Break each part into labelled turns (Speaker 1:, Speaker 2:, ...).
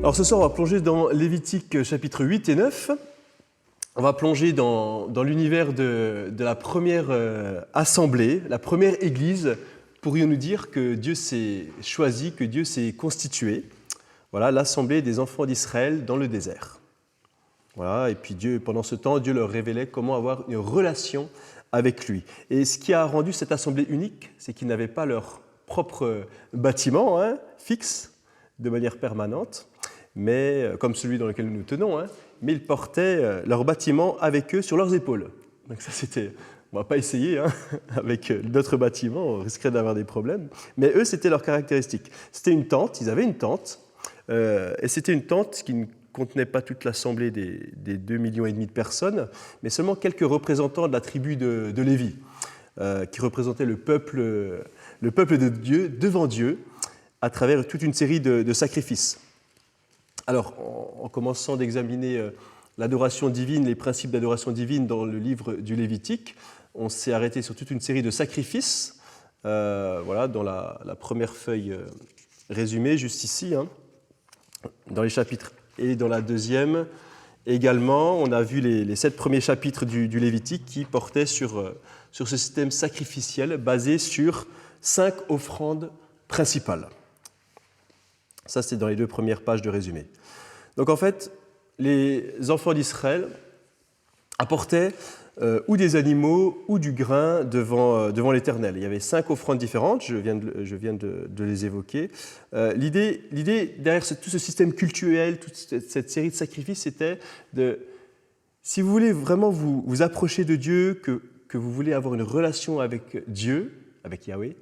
Speaker 1: Alors ce soir, on va plonger dans Lévitique chapitre 8 et 9. On va plonger dans l'univers de la première assemblée, la première église. Pourrions-nous dire que Dieu s'est choisi, que Dieu s'est constitué. Voilà, l'assemblée des enfants d'Israël dans le désert. Voilà, et puis Dieu, pendant ce temps, Dieu leur révélait comment avoir une relation avec lui. Et ce qui a rendu cette assemblée unique, c'est qu'ils n'avaient pas leur propre bâtiment fixe, de manière permanente, mais comme celui dans lequel nous nous tenons, mais ils portaient leur bâtiment avec eux sur leurs épaules. Donc ça, c'était, on ne va pas essayer avec notre bâtiment, on risquerait d'avoir des problèmes, mais eux, c'était leur caractéristique. C'était une tente, ils avaient une tente, et c'était une tente qui ne contenait pas toute l'assemblée des 2,5 millions de personnes, mais seulement quelques représentants de la tribu de Lévi, qui représentaient le peuple de Dieu devant Dieu, à travers toute une série de sacrifices. Alors, en commençant d'examiner l'adoration divine, les principes d'adoration divine dans le livre du Lévitique, on s'est arrêté sur toute une série de sacrifices, voilà, dans la première feuille résumée, juste ici, dans les chapitres, et dans la deuxième également, on a vu les 7 premiers chapitres du Lévitique qui portaient sur ce système sacrificiel basé sur 5 offrandes principales. Ça, c'est dans les 2 premières pages de résumé. Donc, en fait, les enfants d'Israël apportaient ou des animaux ou du grain devant l'Éternel. Il y avait 5 offrandes différentes, je viens de les évoquer. L'idée derrière tout ce système cultuel, toute cette série de sacrifices, c'était de, si vous voulez vraiment vous approcher de Dieu, que vous voulez avoir une relation avec Dieu, avec Yahweh,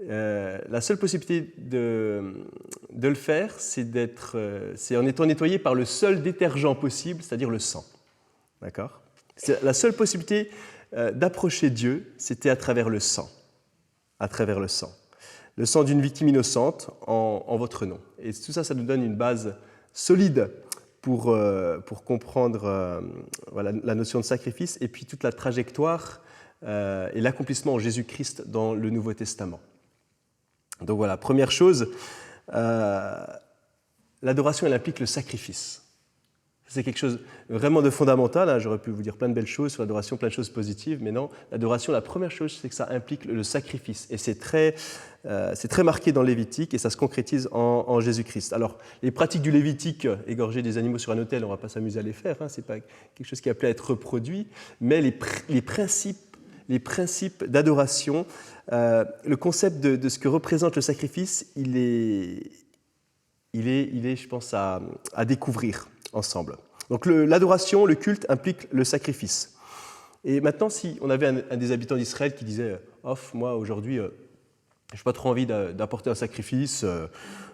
Speaker 1: la seule possibilité de le faire, c'est en étant nettoyé par le seul détergent possible, c'est-à-dire le sang. D'accord ? La seule possibilité d'approcher Dieu, c'était à travers le sang. À travers le sang. Le sang d'une victime innocente en votre nom. Et tout ça, ça nous donne une base solide pour comprendre voilà, la notion de sacrifice et puis toute la trajectoire et l'accomplissement en Jésus-Christ dans le Nouveau Testament. Donc voilà, première chose, l'adoration, elle implique le sacrifice. C'est quelque chose vraiment de fondamental. J'aurais pu vous dire plein de belles choses sur l'adoration, plein de choses positives, mais non, l'adoration, la première chose, c'est que ça implique le sacrifice. Et c'est très marqué dans le Lévitique et ça se concrétise en Jésus-Christ. Alors, les pratiques du Lévitique, égorger des animaux sur un autel, on ne va pas s'amuser à les faire, ce n'est pas quelque chose qui est appelé à être reproduit, mais les principes d'adoration, le concept de ce que représente le sacrifice, il est je pense, à découvrir ensemble. Donc l'adoration, le culte implique le sacrifice. Et maintenant, si on avait un des habitants d'Israël qui disait « Off, moi aujourd'hui, je n'ai pas trop envie d'apporter un sacrifice,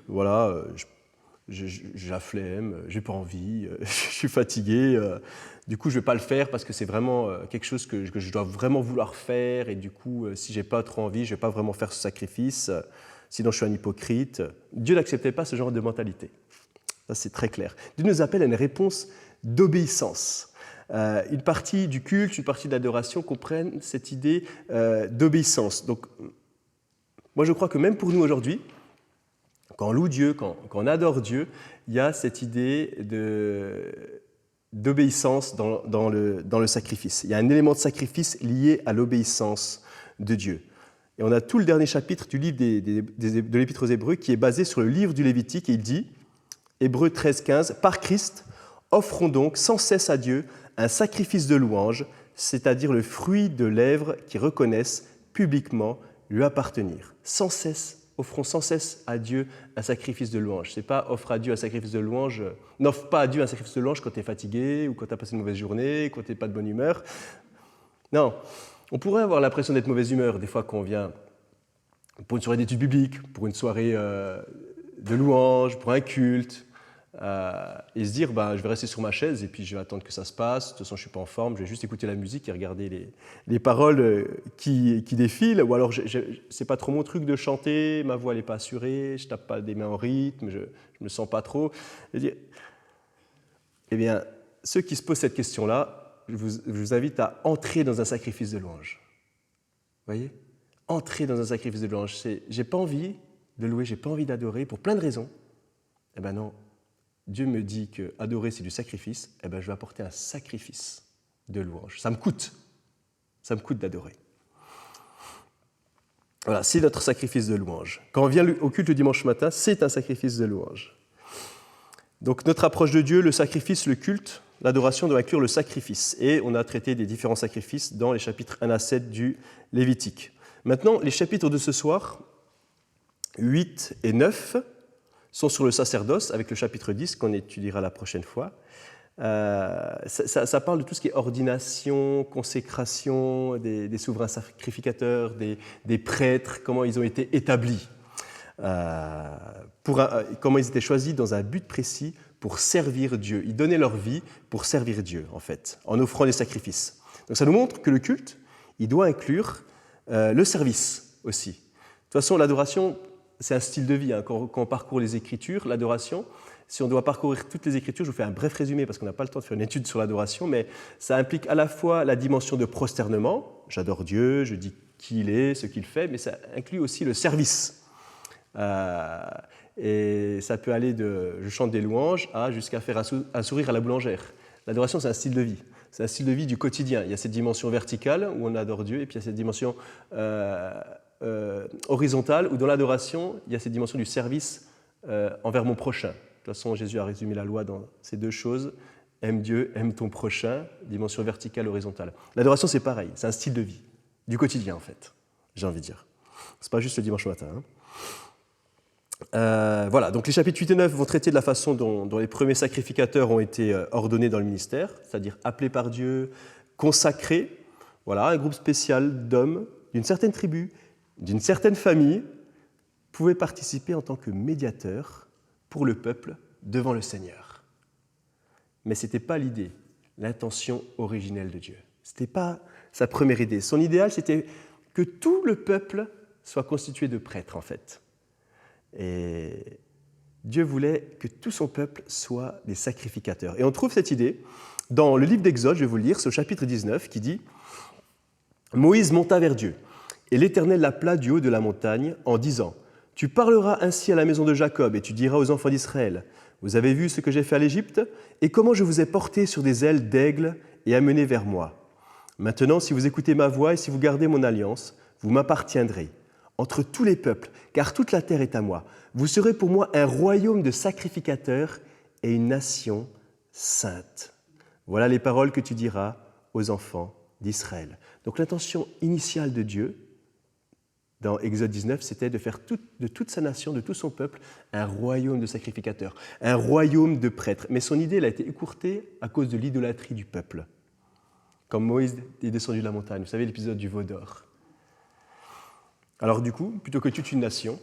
Speaker 1: voilà, j'ai la flemme, j'ai pas envie, je suis fatigué, du coup je ne vais pas le faire parce que c'est vraiment quelque chose que je dois vraiment vouloir faire et du coup si je n'ai pas trop envie, je ne vais pas vraiment faire ce sacrifice, sinon je suis un hypocrite. » Dieu n'acceptait pas ce genre de mentalité. Ça c'est très clair. Dieu nous appelle à une réponse d'obéissance. Une partie du culte, une partie de l'adoration comprennent cette idée d'obéissance. Donc moi je crois que même pour nous aujourd'hui, quand on loue Dieu, quand on adore Dieu, il y a cette idée d'obéissance dans le sacrifice. Il y a un élément de sacrifice lié à l'obéissance de Dieu. Et on a tout le dernier chapitre du livre de l'Épître aux Hébreux qui est basé sur le livre du Lévitique et il dit, Hébreux 13-15, « Par Christ, offrons donc sans cesse à Dieu un sacrifice de louange, c'est-à-dire le fruit de lèvres qui reconnaissent publiquement lui appartenir. » Sans cesse, offrons sans cesse à Dieu un sacrifice de louange. Ce n'est pas offre à Dieu un sacrifice de louange, n'offre pas à Dieu un sacrifice de louange quand tu es fatigué ou quand tu as passé une mauvaise journée, quand tu n'es pas de bonne humeur. Non, on pourrait avoir l'impression d'être de mauvaise humeur des fois quand on vient pour une soirée d'études bibliques, pour une soirée de louange, pour un culte, et se dire je vais rester sur ma chaise et puis je vais attendre que ça se passe, de toute façon je ne suis pas en forme, je vais juste écouter la musique et regarder les paroles qui défilent, ou alors c'est pas trop mon truc de chanter, ma voix n'est pas assurée, je tape pas des mains en rythme, je me sens pas trop. Eh bien, ceux qui se posent cette question-là, je vous invite à entrer dans un sacrifice de louange. Vous voyez ? Entrer dans un sacrifice de louange, j'ai pas envie de louer, j'ai pas envie d'adorer pour plein de raisons. Eh bien non, Dieu me dit que adorer c'est du sacrifice, eh ben, je vais apporter un sacrifice de louange. Ça me coûte d'adorer. Voilà, c'est notre sacrifice de louange. Quand on vient au culte le dimanche matin, c'est un sacrifice de louange. Donc notre approche de Dieu, le sacrifice, le culte, l'adoration doit inclure le sacrifice. Et on a traité des différents sacrifices dans les chapitres 1 à 7 du Lévitique. Maintenant, les chapitres de ce soir, 8 et 9, sont sur le sacerdoce, avec le chapitre 10 qu'on étudiera la prochaine fois. Ça parle de tout ce qui est ordination, consécration des souverains sacrificateurs, des prêtres, comment ils ont été établis, comment ils étaient choisis dans un but précis pour servir Dieu. Ils donnaient leur vie pour servir Dieu, en fait, en offrant des sacrifices. Donc ça nous montre que le culte, il doit inclure le service aussi. De toute façon, l'adoration, c'est un style de vie. Hein. Quand on parcourt les Écritures, l'adoration, si on doit parcourir toutes les Écritures, je vous fais un bref résumé parce qu'on n'a pas le temps de faire une étude sur l'adoration, mais ça implique à la fois la dimension de prosternement, j'adore Dieu, je dis qui il est, ce qu'il fait, mais ça inclut aussi le service. Et ça peut aller de je chante des louanges jusqu'à faire un sourire à la boulangère. L'adoration, c'est un style de vie. C'est un style de vie du quotidien. Il y a cette dimension verticale où on adore Dieu, et puis il y a cette dimension horizontale où dans l'adoration, il y a cette dimension du service envers mon prochain. De toute façon, Jésus a résumé la loi dans ces deux choses. Aime Dieu, aime ton prochain, dimension verticale, horizontale. L'adoration, c'est pareil, c'est un style de vie, du quotidien en fait, j'ai envie de dire. C'est pas juste le dimanche matin. Voilà, donc les chapitres 8 et 9 vont traiter de la façon dont les premiers sacrificateurs ont été ordonnés dans le ministère, c'est-à-dire appelés par Dieu, consacrés. Voilà, un groupe spécial d'hommes d'une certaine tribu, d'une certaine famille, pouvaient participer en tant que médiateurs pour le peuple devant le Seigneur. Mais ce n'était pas l'idée, l'intention originelle de Dieu. Ce n'était pas sa première idée. Son idéal, c'était que tout le peuple soit constitué de prêtres, en fait. Et Dieu voulait que tout son peuple soit des sacrificateurs. Et on trouve cette idée dans le livre d'Exode, je vais vous le lire, c'est au chapitre 19, qui dit « Moïse monta vers Dieu, et l'Éternel l'appela du haut de la montagne en disant « Tu parleras ainsi à la maison de Jacob, et tu diras aux enfants d'Israël, vous avez vu ce que j'ai fait à l'Égypte, et comment je vous ai porté sur des ailes d'aigle et amené vers moi. Maintenant, si vous écoutez ma voix et si vous gardez mon alliance, vous m'appartiendrez entre tous les peuples, car toute la terre est à moi. Vous serez pour moi un royaume de sacrificateurs et une nation sainte. Voilà les paroles que tu diras aux enfants d'Israël. » Donc l'intention initiale de Dieu, dans Exode 19, c'était de faire de toute sa nation, de tout son peuple, un royaume de sacrificateurs, un royaume de prêtres. Mais son idée elle a été écourtée à cause de l'idolâtrie du peuple. Comme Moïse est descendu de la montagne, vous savez l'épisode du veau d'or. Alors du coup, plutôt que toute une nation,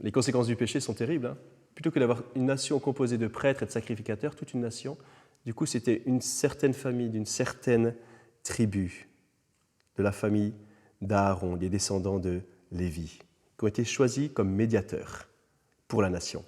Speaker 1: les conséquences du péché sont terribles, plutôt que d'avoir une nation composée de prêtres et de sacrificateurs, toute une nation, du coup c'était une certaine famille, d'une certaine tribu, de la famille d'Aaron, des descendants de Lévi, qui ont été choisis comme médiateurs pour la nation.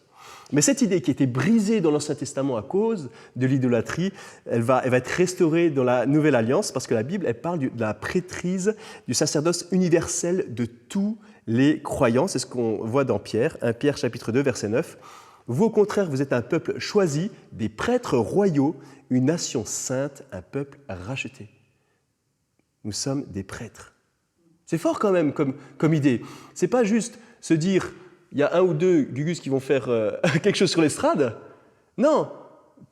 Speaker 1: Mais cette idée qui était brisée dans l'Ancien Testament à cause de l'idolâtrie, elle va être restaurée dans la Nouvelle Alliance parce que la Bible elle parle de la prêtrise, du sacerdoce universel de tous les croyants. C'est ce qu'on voit dans Pierre, 1 Pierre chapitre 2, verset 9. Vous, au contraire, vous êtes un peuple choisi, des prêtres royaux, une nation sainte, un peuple racheté. Nous sommes des prêtres. C'est fort quand même comme idée. C'est pas juste se dire il y a un ou deux gugus qui vont faire quelque chose sur l'estrade. Non,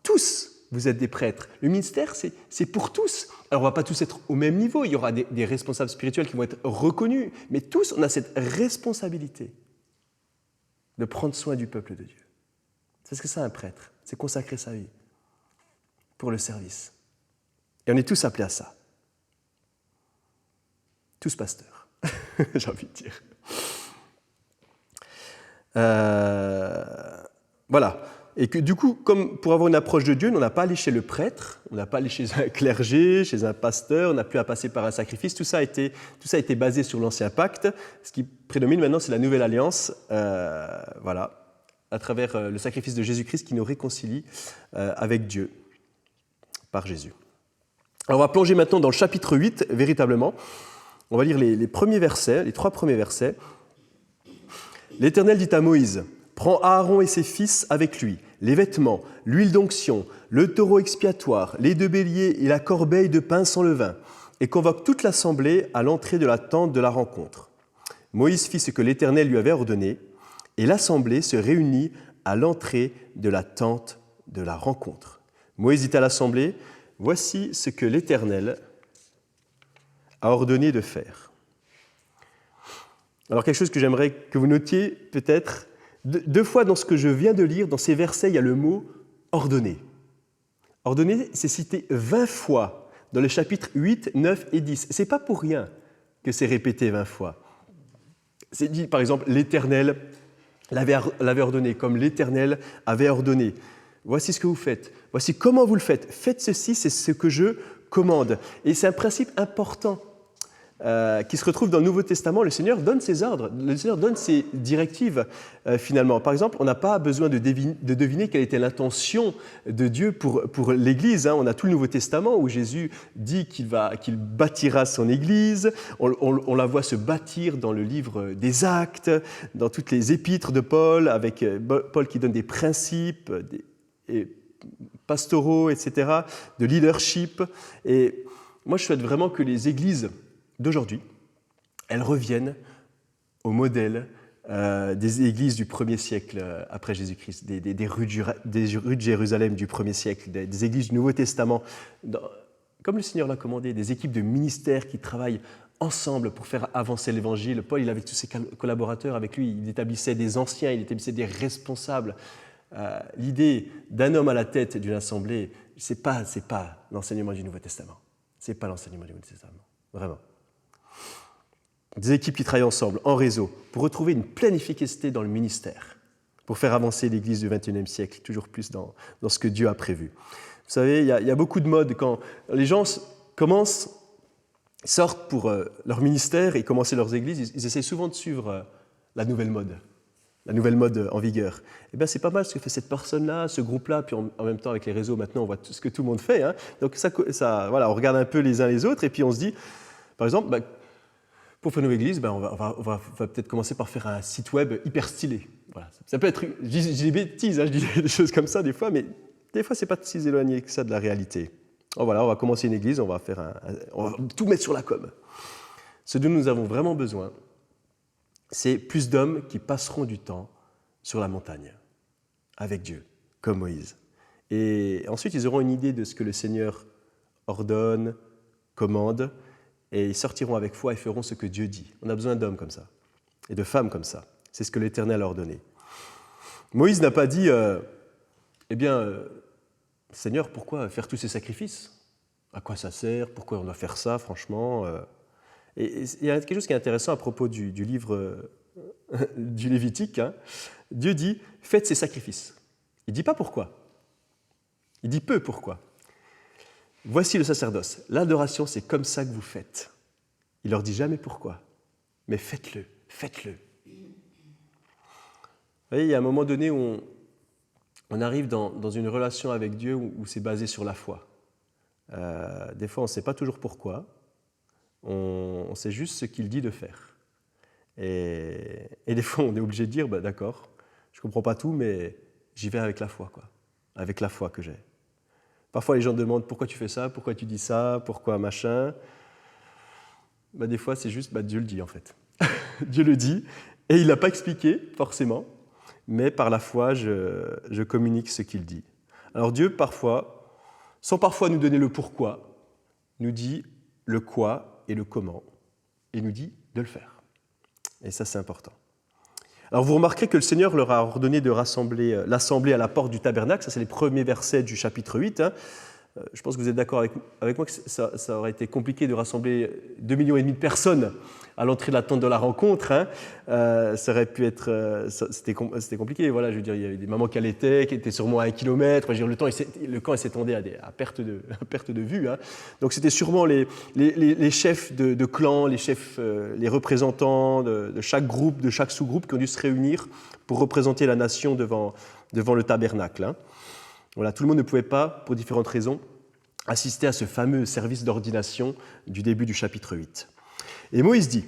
Speaker 1: tous vous êtes des prêtres. Le ministère, c'est pour tous. Alors on ne va pas tous être au même niveau, il y aura des responsables spirituels qui vont être reconnus, mais tous on a cette responsabilité de prendre soin du peuple de Dieu. C'est ce que c'est un prêtre, c'est consacrer sa vie pour le service. Et on est tous appelés à ça. Tous pasteurs, j'ai envie de dire. Voilà. Et que du coup, comme pour avoir une approche de Dieu, on n'a pas à aller chez le prêtre, on n'a pas à aller chez un clergé, chez un pasteur, on n'a plus à passer par un sacrifice. Tout ça a été basé sur l'Ancien Pacte. Ce qui prédomine maintenant, c'est la Nouvelle Alliance, voilà, à travers le sacrifice de Jésus-Christ qui nous réconcilie avec Dieu par Jésus. Alors on va plonger maintenant dans le chapitre 8, véritablement. On va lire les premiers versets, les 3 premiers versets. « L'Éternel dit à Moïse, Prends Aaron et ses fils avec lui, les vêtements, l'huile d'onction, le taureau expiatoire, les 2 béliers et la corbeille de pain sans levain, et convoque toute l'assemblée à l'entrée de la tente de la rencontre. Moïse fit ce que l'Éternel lui avait ordonné, et l'assemblée se réunit à l'entrée de la tente de la rencontre. Moïse dit à l'assemblée, « Voici ce que l'Éternel a ordonné de faire. » Alors quelque chose que j'aimerais que vous notiez peut-être, 2 fois dans ce que je viens de lire, dans ces versets, il y a le mot « ordonné ». Ordonné, c'est cité 20 fois dans les chapitres 8, 9 et 10. Ce n'est pas pour rien que c'est répété 20 fois. C'est dit, par exemple, l'Éternel l'avait ordonné, comme l'Éternel avait ordonné. Voici ce que vous faites. Voici comment vous le faites. Faites ceci, c'est ce que je commande. Et c'est un principe important qui se retrouve dans le Nouveau Testament. Le Seigneur donne ses ordres, le Seigneur donne ses directives finalement. Par exemple, on n'a pas besoin de deviner quelle était l'intention de Dieu pour l'Église. On a tout le Nouveau Testament où Jésus dit qu'il bâtira son Église. On la voit se bâtir dans le livre des Actes, dans toutes les épîtres de Paul, avec Paul qui donne des principes pastoraux, etc., de leadership. Et moi, je souhaite vraiment que les églises d'aujourd'hui, elles reviennent au modèle des églises du 1er siècle après Jésus-Christ, des rues de Jérusalem du 1er siècle, des églises du Nouveau Testament, comme le Seigneur l'a commandé, des équipes de ministères qui travaillent ensemble pour faire avancer l'Évangile. Paul, il avait tous ses collaborateurs avec lui, il établissait des anciens, il établissait des responsables. L'idée d'un homme à la tête d'une assemblée, c'est pas l'enseignement du Nouveau Testament. C'est pas l'enseignement du Nouveau Testament, vraiment. Des équipes qui travaillent ensemble, en réseau, pour retrouver une pleine efficacité dans le ministère, pour faire avancer l'Église du XXIe siècle, toujours plus dans ce que Dieu a prévu. Vous savez, il y a beaucoup de modes. Quand les gens sortent pour leur ministère et commencer leurs églises, ils essaient souvent de suivre la nouvelle mode en vigueur. Eh bien, c'est pas mal ce que fait cette personne-là, ce groupe-là, puis en même temps, avec les réseaux, maintenant, on voit tout ce que tout le monde fait. Donc, voilà, on regarde un peu les uns les autres, et puis on se dit, par exemple, pour faire une nouvelle église, on va peut-être commencer par faire un site web hyper stylé. Voilà. Ça peut être, je dis des bêtises, je dis des choses comme ça des fois, mais des fois, c'est pas si éloigné que ça de la réalité. Voilà, on va commencer une église, on va tout mettre sur la com. Ce dont nous avons vraiment besoin, c'est plus d'hommes qui passeront du temps sur la montagne, avec Dieu, comme Moïse. Et ensuite, ils auront une idée de ce que le Seigneur ordonne, commande, et ils sortiront avec foi et feront ce que Dieu dit. On a besoin d'hommes comme ça, et de femmes comme ça. C'est ce que l'Éternel a ordonné. Moïse n'a pas dit, Seigneur, pourquoi faire tous ces sacrifices? À quoi ça sert? Pourquoi on doit faire ça, franchement? Et il y a quelque chose qui est intéressant à propos du livre du Lévitique. Dieu dit, faites ces sacrifices. Il ne dit pas pourquoi. Il dit peu pourquoi. Voici le sacerdoce. L'adoration, c'est comme ça que vous faites. Il ne leur dit jamais pourquoi. Mais faites-le, faites-le. Vous voyez, il y a un moment donné où on arrive dans une relation avec Dieu où c'est basé sur la foi. Des fois, on ne sait pas toujours pourquoi. On sait juste ce qu'il dit de faire. Et des fois, on est obligé de dire, d'accord, je ne comprends pas tout, mais j'y vais avec la foi, avec la foi que j'ai. Parfois, les gens demandent pourquoi tu fais ça, pourquoi tu dis ça, pourquoi machin. Des fois, c'est juste, Dieu le dit en fait. Dieu le dit, et il ne l'a pas expliqué, forcément, mais par la foi, je communique ce qu'il dit. Alors Dieu, parfois, sans parfois nous donner le pourquoi, nous dit le quoi et le comment, et nous dit de le faire. Et ça, c'est important. Alors vous remarquerez que le Seigneur leur a ordonné de rassembler l'assemblée à la porte du tabernacle. Ça, c'est les premiers versets du chapitre 8. Je pense que vous êtes d'accord avec moi que ça aurait été compliqué de rassembler 2,5 millions de personnes à l'entrée de la tente de la rencontre. Ça aurait pu être... C'était compliqué. Voilà, je veux dire, il y avait des mamans qui étaient sûrement à 1 kilomètre. Le camp s'étendait à perte de vue. Donc c'était sûrement les chefs de clan, les chefs, les représentants de chaque groupe, de chaque sous-groupe qui ont dû se réunir pour représenter la nation devant le tabernacle. Voilà, tout le monde ne pouvait pas, pour différentes raisons, assister à ce fameux service d'ordination du début du chapitre 8. Et Moïse dit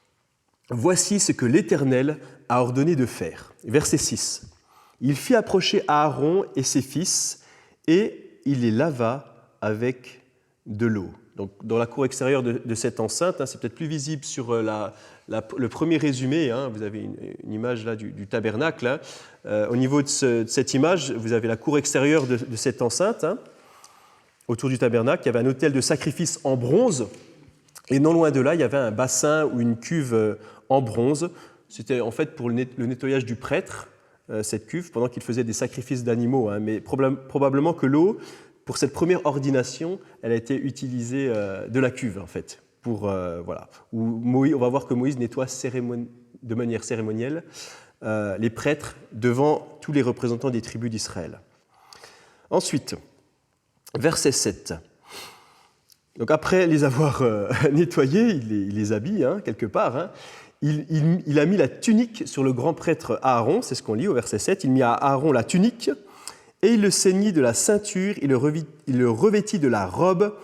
Speaker 1: « Voici ce que l'Éternel a ordonné de faire. verset 6. Il fit approcher Aaron et ses fils, et il les lava avec de l'eau. Donc, dans la cour extérieure de cette enceinte, c'est peut-être plus visible sur le premier résumé, vous avez une image là du tabernacle. Au niveau de cette image, vous avez la cour extérieure de cette enceinte. Autour du tabernacle, il y avait un autel de sacrifice en bronze, et non loin de là, il y avait un bassin ou une cuve en bronze. C'était en fait pour le nettoyage du prêtre, cette cuve, pendant qu'il faisait des sacrifices d'animaux. Mais probablement que l'eau, pour cette première ordination, elle a été utilisée de la cuve, en fait. Où Moïse, on va voir que Moïse nettoie de manière cérémonielle les prêtres devant tous les représentants des tribus d'Israël. Ensuite, verset 7. Donc après les avoir nettoyés, il les habille quelque part. Il a mis la tunique sur le grand prêtre Aaron, c'est ce qu'on lit au verset 7. Il mit à Aaron la tunique et il le ceignit de la ceinture, il le revêtit de la robe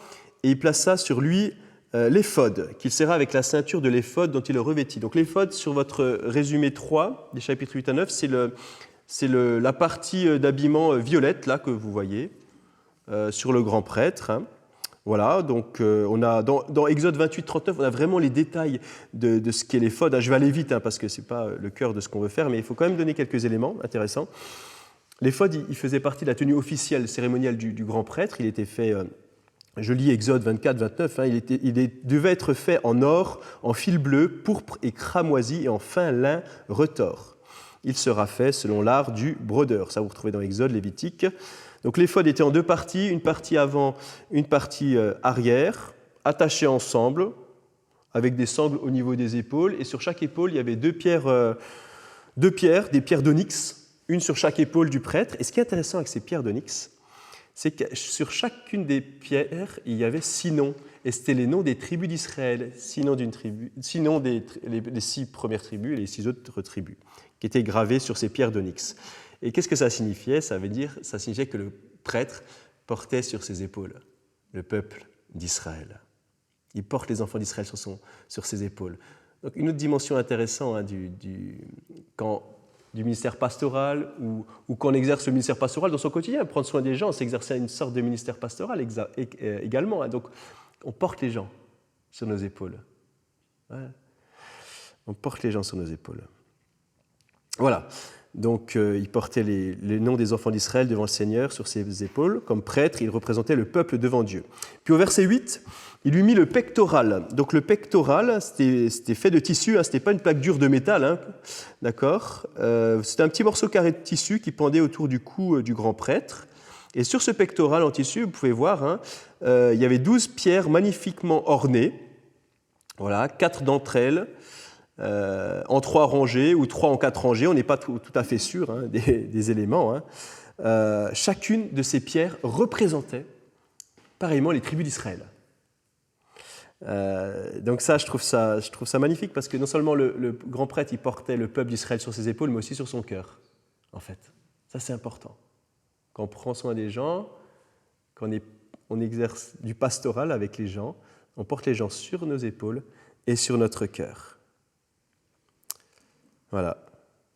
Speaker 1: et il plaça sur lui l'éphod, qu'il serra avec la ceinture de l'éphod dont il le revêtit. Donc l'éphod, sur votre résumé 3 des chapitres 8 à 9, c'est la partie d'habillement violette là, que vous voyez sur le grand prêtre. Voilà, donc on a dans Exode 28, 39, on a vraiment les détails de ce qu'est l'éphod. Je vais aller vite parce que ce n'est pas le cœur de ce qu'on veut faire, mais il faut quand même donner quelques éléments intéressants. L'éphod, il faisait partie de la tenue officielle, cérémoniale du grand prêtre. Il était fait, je lis Exode 24, 29, il devait être fait en or, en fil bleu, pourpre et cramoisi et en fin lin retors. Il sera fait selon l'art du brodeur. Ça, vous retrouvez dans Exode, Lévitique. Donc l'éphod était en deux parties, une partie avant, une partie arrière, attachées ensemble, avec des sangles au niveau des épaules. Et sur chaque épaule, il y avait des pierres d'onyx, une sur chaque épaule du prêtre. Et ce qui est intéressant avec ces pierres d'onyx, c'est que sur chacune des pierres, il y avait 6 noms. Et c'était les noms des tribus d'Israël, 6 noms d'une tribu, 6 noms les 6 premières tribus et les 6 autres tribus, qui étaient gravés sur ces pierres d'onyx. Et qu'est-ce que ça signifiait ? Ça signifiait que le prêtre portait sur ses épaules le peuple d'Israël. Il porte les enfants d'Israël sur ses épaules. Donc une autre dimension intéressante du ministère pastoral ou quand on exerce le ministère pastoral dans son quotidien, prendre soin des gens, c'est exercer une sorte de ministère pastoral également. Donc on porte les gens sur nos épaules. Ouais. On porte les gens sur nos épaules. Voilà. Donc, il portait les noms des enfants d'Israël devant le Seigneur sur ses épaules. Comme prêtre, il représentait le peuple devant Dieu. Puis au verset 8, il lui mit le pectoral. Donc le pectoral, c'était fait de tissu, ce n'était pas une plaque dure de métal, d'accord. C'était un petit morceau carré de tissu qui pendait autour du cou du grand prêtre. Et sur ce pectoral en tissu, vous pouvez voir, il y avait 12 pierres magnifiquement ornées. Voilà, 4 d'entre elles. En 3 rangées ou 3 en 4 rangées, on n'est pas tout à fait sûr des éléments. Chacune de ces pierres représentait pareillement les tribus d'Israël. Donc ça, je trouve ça magnifique parce que non seulement le grand prêtre il portait le peuple d'Israël sur ses épaules, mais aussi sur son cœur, en fait. Ça, c'est important. Quand on prend soin des gens, quand on exerce du pastoral avec les gens, on porte les gens sur nos épaules et sur notre cœur. Voilà.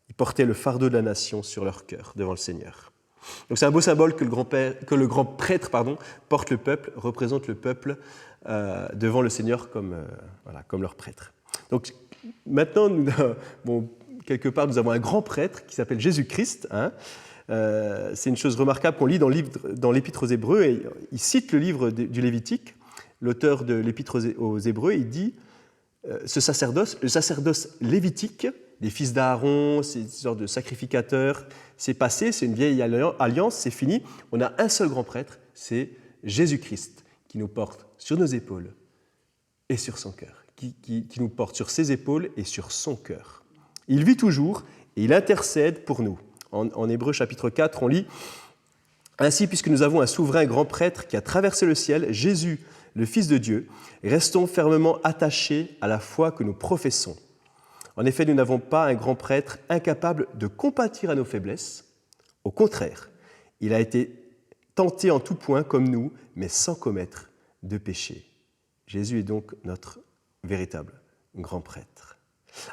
Speaker 1: Ils portaient le fardeau de la nation sur leur cœur devant le Seigneur. Donc c'est un beau symbole que le grand prêtre porte le peuple, représente le peuple devant le Seigneur comme leur prêtre. Donc maintenant, quelque part, nous avons un grand prêtre qui s'appelle Jésus-Christ. C'est une chose remarquable qu'on lit dans l'Épître aux Hébreux, et il cite le livre du Lévitique, l'auteur de l'Épître aux Hébreux, il dit le sacerdoce lévitique, des fils d'Aaron, ces sortes de sacrificateurs, c'est passé, c'est une vieille alliance, c'est fini. On a un seul grand prêtre, c'est Jésus-Christ, qui nous porte sur nos épaules et sur son cœur, qui nous porte sur ses épaules et sur son cœur. Il vit toujours et il intercède pour nous. En Hébreux chapitre 4, on lit « Ainsi, puisque nous avons un souverain grand prêtre qui a traversé le ciel, Jésus, le Fils de Dieu, restons fermement attachés à la foi que nous professons. En effet, nous n'avons pas un grand prêtre incapable de compatir à nos faiblesses. Au contraire, il a été tenté en tout point comme nous, mais sans commettre de péché. Jésus est donc notre véritable grand prêtre. »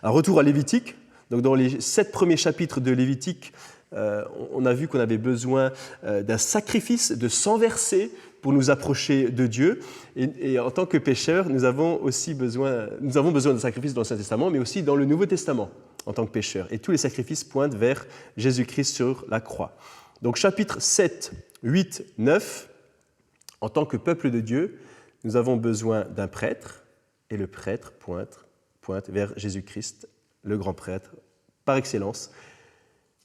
Speaker 1: Un retour à Lévitique. Donc dans les 7 premiers chapitres de Lévitique, on a vu qu'on avait besoin d'un sacrifice de sang versé pour nous approcher de Dieu. Et en tant que pécheurs, nous avons besoin de sacrifices dans l'Ancien Testament, mais aussi dans le Nouveau Testament en tant que pécheurs. Et tous les sacrifices pointent vers Jésus-Christ sur la croix. Donc chapitres 7, 8, 9, en tant que peuple de Dieu, nous avons besoin d'un prêtre, et le prêtre pointe vers Jésus-Christ, le grand prêtre, par excellence,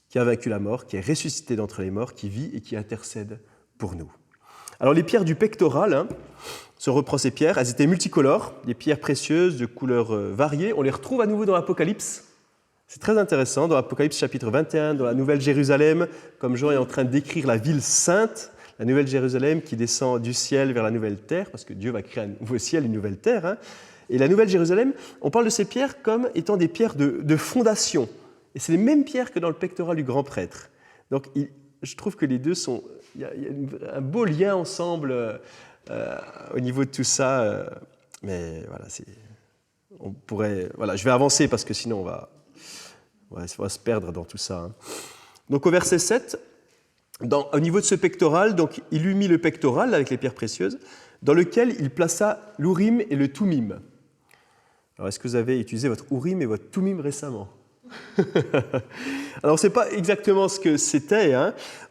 Speaker 1: qui a vaincu la mort, qui est ressuscité d'entre les morts, qui vit et qui intercède pour nous. Alors les pierres du pectoral, si on reprend ces pierres, elles étaient multicolores, des pierres précieuses de couleurs variées. On les retrouve à nouveau dans l'Apocalypse. C'est très intéressant, dans l'Apocalypse chapitre 21, dans la Nouvelle Jérusalem, comme Jean est en train de décrire la ville sainte, la Nouvelle Jérusalem qui descend du ciel vers la nouvelle terre, parce que Dieu va créer un nouveau ciel, une nouvelle terre. Et la Nouvelle Jérusalem, on parle de ces pierres comme étant des pierres de fondation. Et c'est les mêmes pierres que dans le pectoral du grand prêtre. Donc je trouve que les deux sont... Il y a un beau lien ensemble au niveau de tout ça. Mais voilà, on pourrait... Voilà, je vais avancer parce que sinon on va se perdre dans tout ça. Donc au verset 7, au niveau de ce pectoral, donc, il lui mit le pectoral avec les pierres précieuses, dans lequel il plaça l'Urim et le Thummim. Alors est-ce que vous avez utilisé votre Urim et votre Thummim récemment ? Alors, ce n'est pas exactement ce que c'était.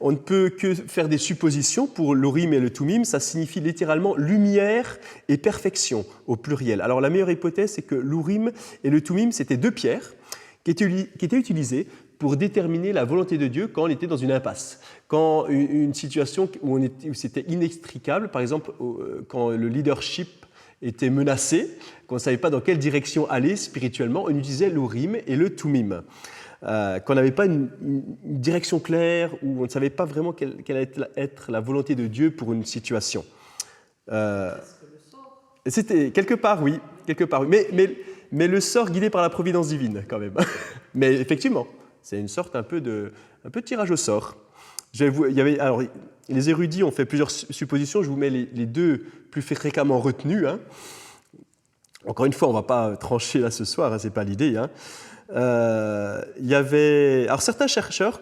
Speaker 1: On ne peut que faire des suppositions pour l'Urim et le Thummim. Ça signifie littéralement lumière et perfection au pluriel. Alors, la meilleure hypothèse, c'est que l'Urim et le Thummim, c'était 2 pierres qui étaient utilisées pour déterminer la volonté de Dieu quand on était dans une impasse. Quand une situation où c'était inextricable, par exemple, quand le leadership était menacé, qu'on ne savait pas dans quelle direction aller spirituellement, on utilisait l'Urim et le Thummim. Qu'on n'avait pas une direction claire, ou on ne savait pas vraiment quelle allait être la volonté de Dieu pour une situation. C'était quelque part, oui. Mais le sort guidé par la providence divine, quand même. Mais effectivement, c'est une sorte un peu de tirage au sort. Alors, les érudits ont fait plusieurs suppositions. Je vous mets les 2 plus fréquemment retenues. Encore une fois, on ne va pas trancher là ce soir, ce n'est pas l'idée. Alors certains chercheurs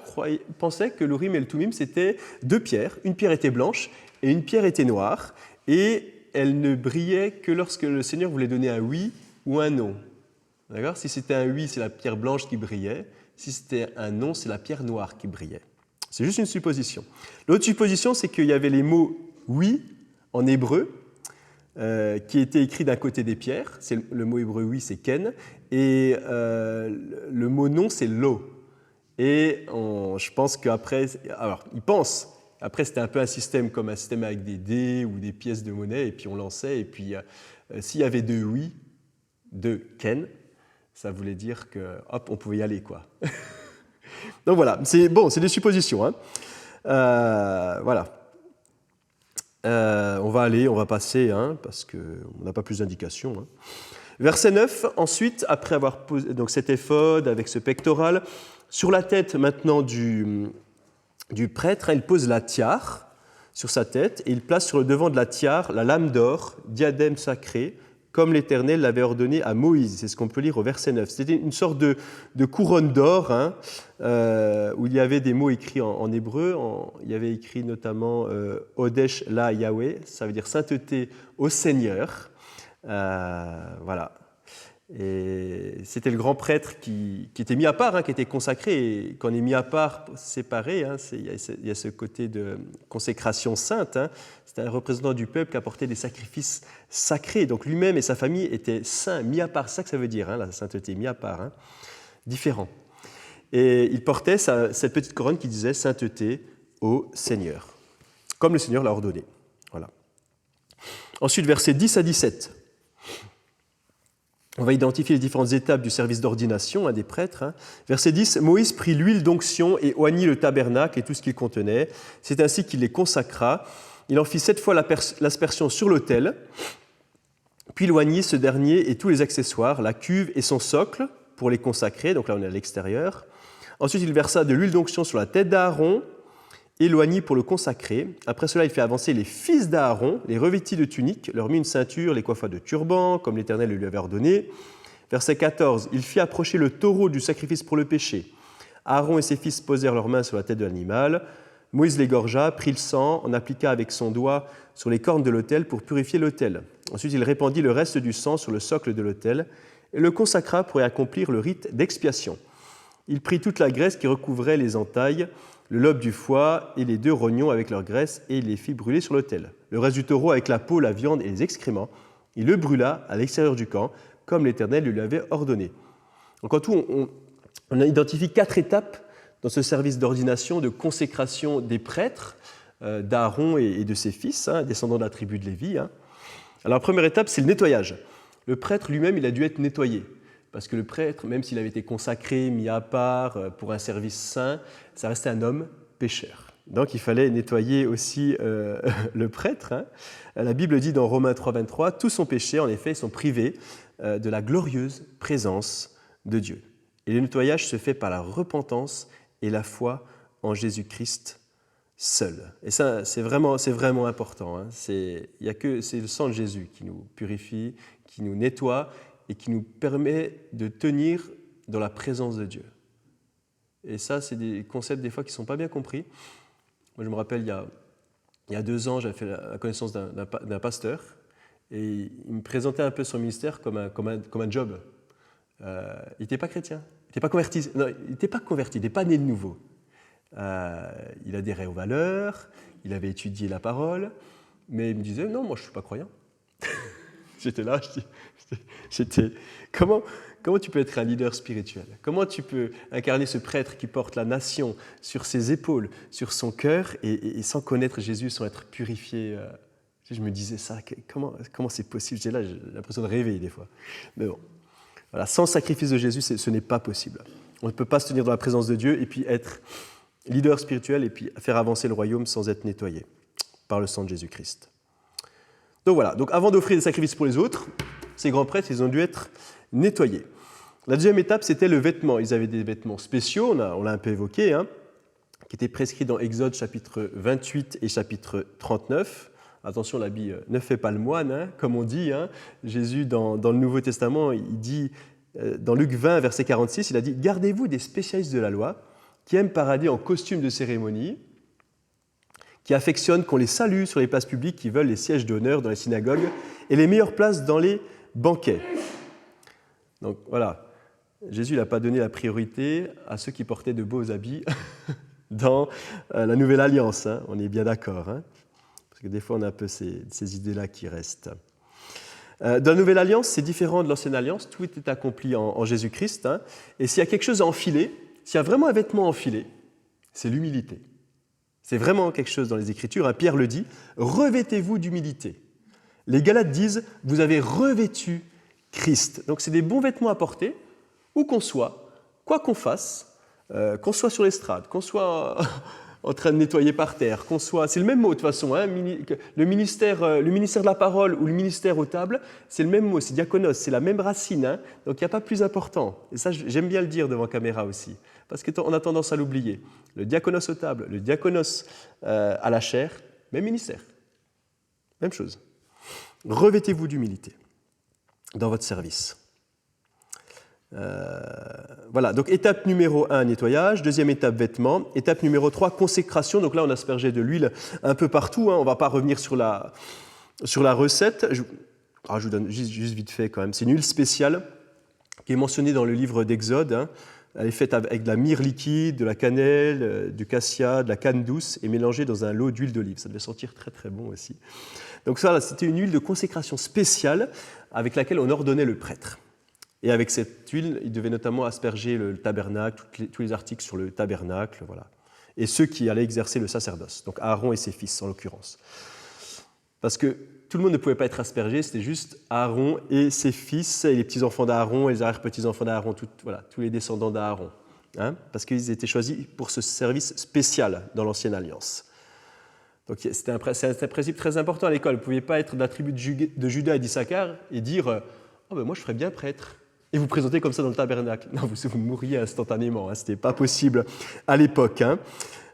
Speaker 1: pensaient que l'Urim et le Thummim, c'était 2 pierres. Une pierre était blanche et une pierre était noire. Et elle ne brillait que lorsque le Seigneur voulait donner un oui ou un non. D'accord ? Si c'était un oui, c'est la pierre blanche qui brillait. Si c'était un non, c'est la pierre noire qui brillait. C'est juste une supposition. L'autre supposition, c'est qu'il y avait les mots « oui » en hébreu, qui étaient écrits d'un côté des pierres. Le mot hébreu « oui », c'est « ken », et le mot « non », c'est « lo ». Et je pense qu'après... Alors, ils pensent. Après, c'était un peu un système comme un système avec des dés ou des pièces de monnaie, et puis on lançait, et puis s'il y avait 2 « oui », 2 « ken », ça voulait dire que, hop, on pouvait y aller, quoi. Donc voilà, c'est des suppositions. Voilà. On va passer, parce qu'on n'a pas plus d'indications. Verset 9, ensuite, après avoir posé donc cet éphod avec ce pectoral, sur la tête maintenant du prêtre, il pose la tiare sur sa tête, et il place sur le devant de la tiare la lame d'or, diadème sacré, comme l'Éternel l'avait ordonné à Moïse. C'est ce qu'on peut lire au verset 9. C'était une sorte de couronne d'or, où il y avait des mots écrits en hébreu. Il y avait écrit notamment « Odesh la Yahweh », ça veut dire « sainteté au Seigneur ». Voilà. Et c'était le grand prêtre qui était mis à part, qui était consacré. Et quand on est mis à part, séparé, il y a ce côté de consécration sainte. C'était un représentant du peuple qui apportait des sacrifices sacrés. Donc lui-même et sa famille étaient saints, mis à part. C'est ça que ça veut dire, la sainteté, mis à part, différent. Et il portait cette petite couronne qui disait « sainteté au Seigneur », comme le Seigneur l'a ordonné. Voilà. Ensuite, versets 10 à 17. On va identifier les différentes étapes du service d'ordination des prêtres. Verset 10, « Moïse prit l'huile d'onction et oignit le tabernacle et tout ce qu'il contenait. C'est ainsi qu'il les consacra. Il en fit 7 fois l'aspersion sur l'autel, puis il oignit ce dernier et tous les accessoires, la cuve et son socle, pour les consacrer. » Donc là, on est à l'extérieur. Ensuite, il versa de l'huile d'onction sur la tête d'Aaron et l'oignit pour le consacrer. Après cela, il fait avancer les fils d'Aaron, les revêtit de tuniques, leur mit une ceinture, les coiffa de turban, comme l'Éternel le lui avait ordonné. Verset 14, il fit approcher le taureau du sacrifice pour le péché. Aaron et ses fils posèrent leurs mains sur la tête de l'animal. Moïse l'égorgea, prit le sang, en appliqua avec son doigt sur les cornes de l'autel pour purifier l'autel. Ensuite, il répandit le reste du sang sur le socle de l'autel et le consacra pour y accomplir le rite d'expiation. Il prit toute la graisse qui recouvrait les entailles, le lobe du foie et les 2 rognons avec leur graisse et il les fit brûler sur l'autel. Le reste du taureau avec la peau, la viande et les excréments, il le brûla à l'extérieur du camp, comme l'Éternel lui avait ordonné. Donc en tout, on identifie 4 étapes dans ce service d'ordination, de consécration des prêtres, d'Aaron et de ses fils, descendants de la tribu de Lévi. Alors la première étape, c'est le nettoyage. Le prêtre lui-même, il a dû être nettoyé. Parce que le prêtre, même s'il avait été consacré, mis à part pour un service saint, ça restait un homme pécheur. Donc il fallait nettoyer aussi le prêtre. La Bible dit dans Romains 3,23, « Tous ont péché, en effet, ils sont privés de la glorieuse présence de Dieu. » Et le nettoyage se fait par la repentance et la foi en Jésus-Christ seul. Et ça, c'est vraiment important. C'est le sang de Jésus qui nous purifie, qui nous nettoie et qui nous permet de tenir dans la présence de Dieu. Et ça, c'est des concepts des fois qui ne sont pas bien compris. Moi, je me rappelle, il y a 2 ans, j'avais fait la connaissance d'un pasteur et il me présentait un peu son ministère comme un job. Il n'était pas chrétien, il n'était pas converti, il n'était pas né de nouveau. Il adhérait aux valeurs, il avait étudié la parole, mais il me disait « Non, moi je ne suis pas croyant. » J'étais là, comment tu peux être un leader spirituel? Comment tu peux incarner ce prêtre qui porte la nation sur ses épaules, sur son cœur, et sans connaître Jésus, sans être purifié? Je me disais ça, comment c'est possible? J'ai l'impression de rêver des fois. Mais bon, voilà, sans sacrifice de Jésus, ce n'est pas possible. On ne peut pas se tenir dans la présence de Dieu et puis être leader spirituel et puis faire avancer le royaume sans être nettoyé par le sang de Jésus-Christ. Donc voilà, avant d'offrir des sacrifices pour les autres, ces grands prêtres, ils ont dû être nettoyés. La deuxième étape, c'était le vêtement. Ils avaient des vêtements spéciaux, on l'a un peu évoqué, qui étaient prescrits dans Exode chapitre 28 et chapitre 39. Attention, l'habit ne fait pas le moine, comme on dit. Jésus, dans le Nouveau Testament, il dit, dans Luc 20, verset 46, il a dit « Gardez-vous des spécialistes de la loi qui aiment parader en costume de cérémonie, qui affectionnent qu'on les salue sur les places publiques, qui veulent les sièges d'honneur dans les synagogues et les meilleures places dans les banquets. » Donc voilà, Jésus n'a pas donné la priorité à ceux qui portaient de beaux habits dans la Nouvelle Alliance, on est bien d'accord, parce que des fois on a un peu ces idées-là qui restent. Dans la Nouvelle Alliance, c'est différent de l'Ancienne Alliance, tout est accompli en Jésus-Christ, et s'il y a quelque chose à enfiler, s'il y a vraiment un vêtement à enfiler, c'est l'humilité. C'est vraiment quelque chose dans les Écritures. Pierre le dit, « Revêtez-vous d'humilité ». Les Galates disent, « Vous avez revêtu Christ ». Donc c'est des bons vêtements à porter, où qu'on soit, quoi qu'on fasse, qu'on soit sur l'estrade, qu'on soit en train de nettoyer par terre, qu'on soit... C'est le même mot de toute façon, le ministère de la parole ou le ministère aux tables, c'est le même mot, c'est diakonos, c'est la même racine, donc il n'y a pas plus important. Et ça, j'aime bien le dire devant caméra aussi, parce qu'on a tendance à l'oublier. Le diaconos aux tables, le diaconos à la chair, même ministère, même chose. Revêtez-vous d'humilité dans votre service. Voilà, donc étape numéro 1, nettoyage. Deuxième étape, vêtements. Étape numéro 3, consécration. Donc là, on aspergeait de l'huile un peu partout. On ne va pas revenir sur la recette. Je vous donne juste vite fait quand même. C'est une huile spéciale qui est mentionnée dans le livre d'Exode. Elle est faite avec de la myrrhe liquide, de la cannelle, du cassia, de la canne douce et mélangée dans un lot d'huile d'olive. Ça devait sentir très très bon aussi. Donc ça, c'était une huile de consécration spéciale avec laquelle on ordonnait le prêtre. Et avec cette huile, il devait notamment asperger le tabernacle, tous les articles sur le tabernacle, voilà. Et ceux qui allaient exercer le sacerdoce, donc Aaron et ses fils en l'occurrence. Parce que tout le monde ne pouvait pas être aspergé, c'était juste Aaron et ses fils, et les petits-enfants d'Aaron, et les arrière-petits-enfants d'Aaron, tous les descendants d'Aaron, parce qu'ils étaient choisis pour ce service spécial dans l'Ancienne Alliance. Donc c'est un principe très important à l'école. Vous ne pouviez pas être de la tribu de Juda et d'Issachar et dire « Oh ben moi je ferais bien prêtre ». Et vous présenter comme ça dans le tabernacle. Non, vous mourriez instantanément, ce n'était pas possible à l'époque.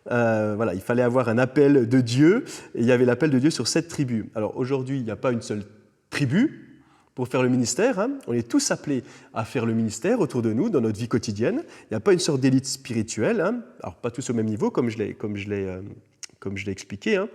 Speaker 1: Voilà, il fallait avoir un appel de Dieu, et il y avait l'appel de Dieu sur cette tribu. Alors aujourd'hui, il n'y a pas une seule tribu, pour faire le ministère. Hein. On est tous appelés à faire le ministère autour de nous, dans notre vie quotidienne. Il n'y a pas une sorte d'élite spirituelle, hein. Alors pas tous au même niveau, comme je l'ai expliqué. Hein.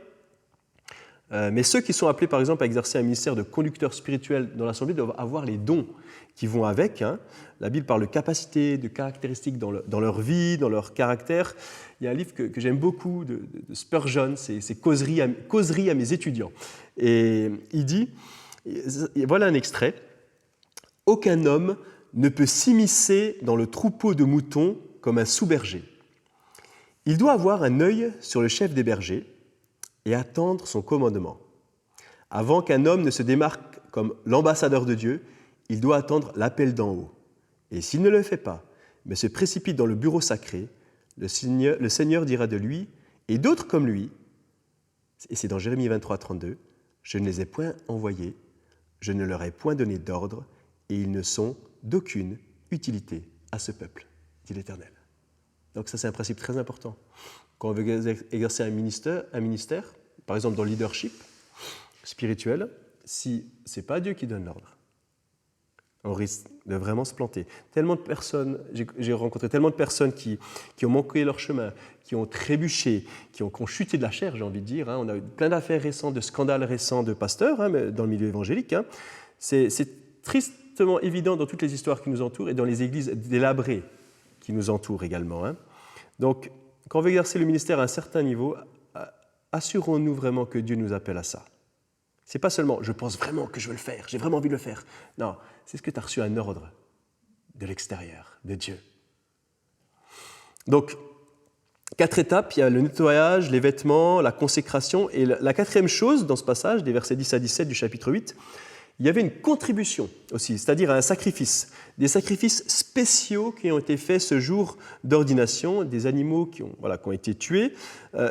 Speaker 1: Mais ceux qui sont appelés, par exemple, à exercer un ministère de conducteur spirituel dans l'Assemblée doivent avoir les dons qui vont avec. Hein. La Bible parle de capacités, de caractéristiques dans leur vie, dans leur caractère. Il y a un livre que j'aime beaucoup de Spurgeon, c'est Causerie à mes étudiants. Et il dit, voilà un extrait, « Aucun homme ne peut s'immiscer dans le troupeau de moutons comme un sous-berger. Il doit avoir un œil sur le chef des bergers et attendre son commandement. Avant qu'un homme ne se démarque comme l'ambassadeur de Dieu, il doit attendre l'appel d'en haut. Et s'il ne le fait pas, mais se précipite dans le bureau sacré, le Seigneur dira de lui, et d'autres comme lui, et c'est dans Jérémie 23, 32, « Je ne les ai point envoyés, je ne leur ai point donné d'ordre, et ils ne sont d'aucune utilité à ce peuple, dit l'Éternel. » Donc ça, c'est un principe très important. Quand on veut exercer un ministère, par exemple dans le leadership spirituel, si ce n'est pas Dieu qui donne l'ordre, on risque de vraiment se planter. Tellement de personnes, j'ai rencontré tellement de personnes qui ont manqué leur chemin, qui ont trébuché, qui ont chuté de la chair, j'ai envie de dire. Hein. On a eu plein d'affaires récentes, de scandales récents de pasteurs, hein, dans le milieu évangélique. Hein. C'est tristement évident dans toutes les histoires qui nous entourent et dans les églises délabrées qui nous entourent également. Hein. Donc, quand on veut exercer le ministère à un certain niveau, assurons-nous vraiment que Dieu nous appelle à ça. Ce n'est pas seulement « je pense vraiment que je veux le faire, j'ai vraiment envie de le faire ». Non, c'est ce que tu as reçu un ordre de l'extérieur, de Dieu. Donc, 4 étapes, il y a le nettoyage, les vêtements, la consécration. Et la 4e chose dans ce passage, des versets 10 à 17 du chapitre 8, il y avait une contribution aussi, c'est-à-dire un sacrifice. Des sacrifices spéciaux qui ont été faits ce jour d'ordination, des animaux qui ont été tués.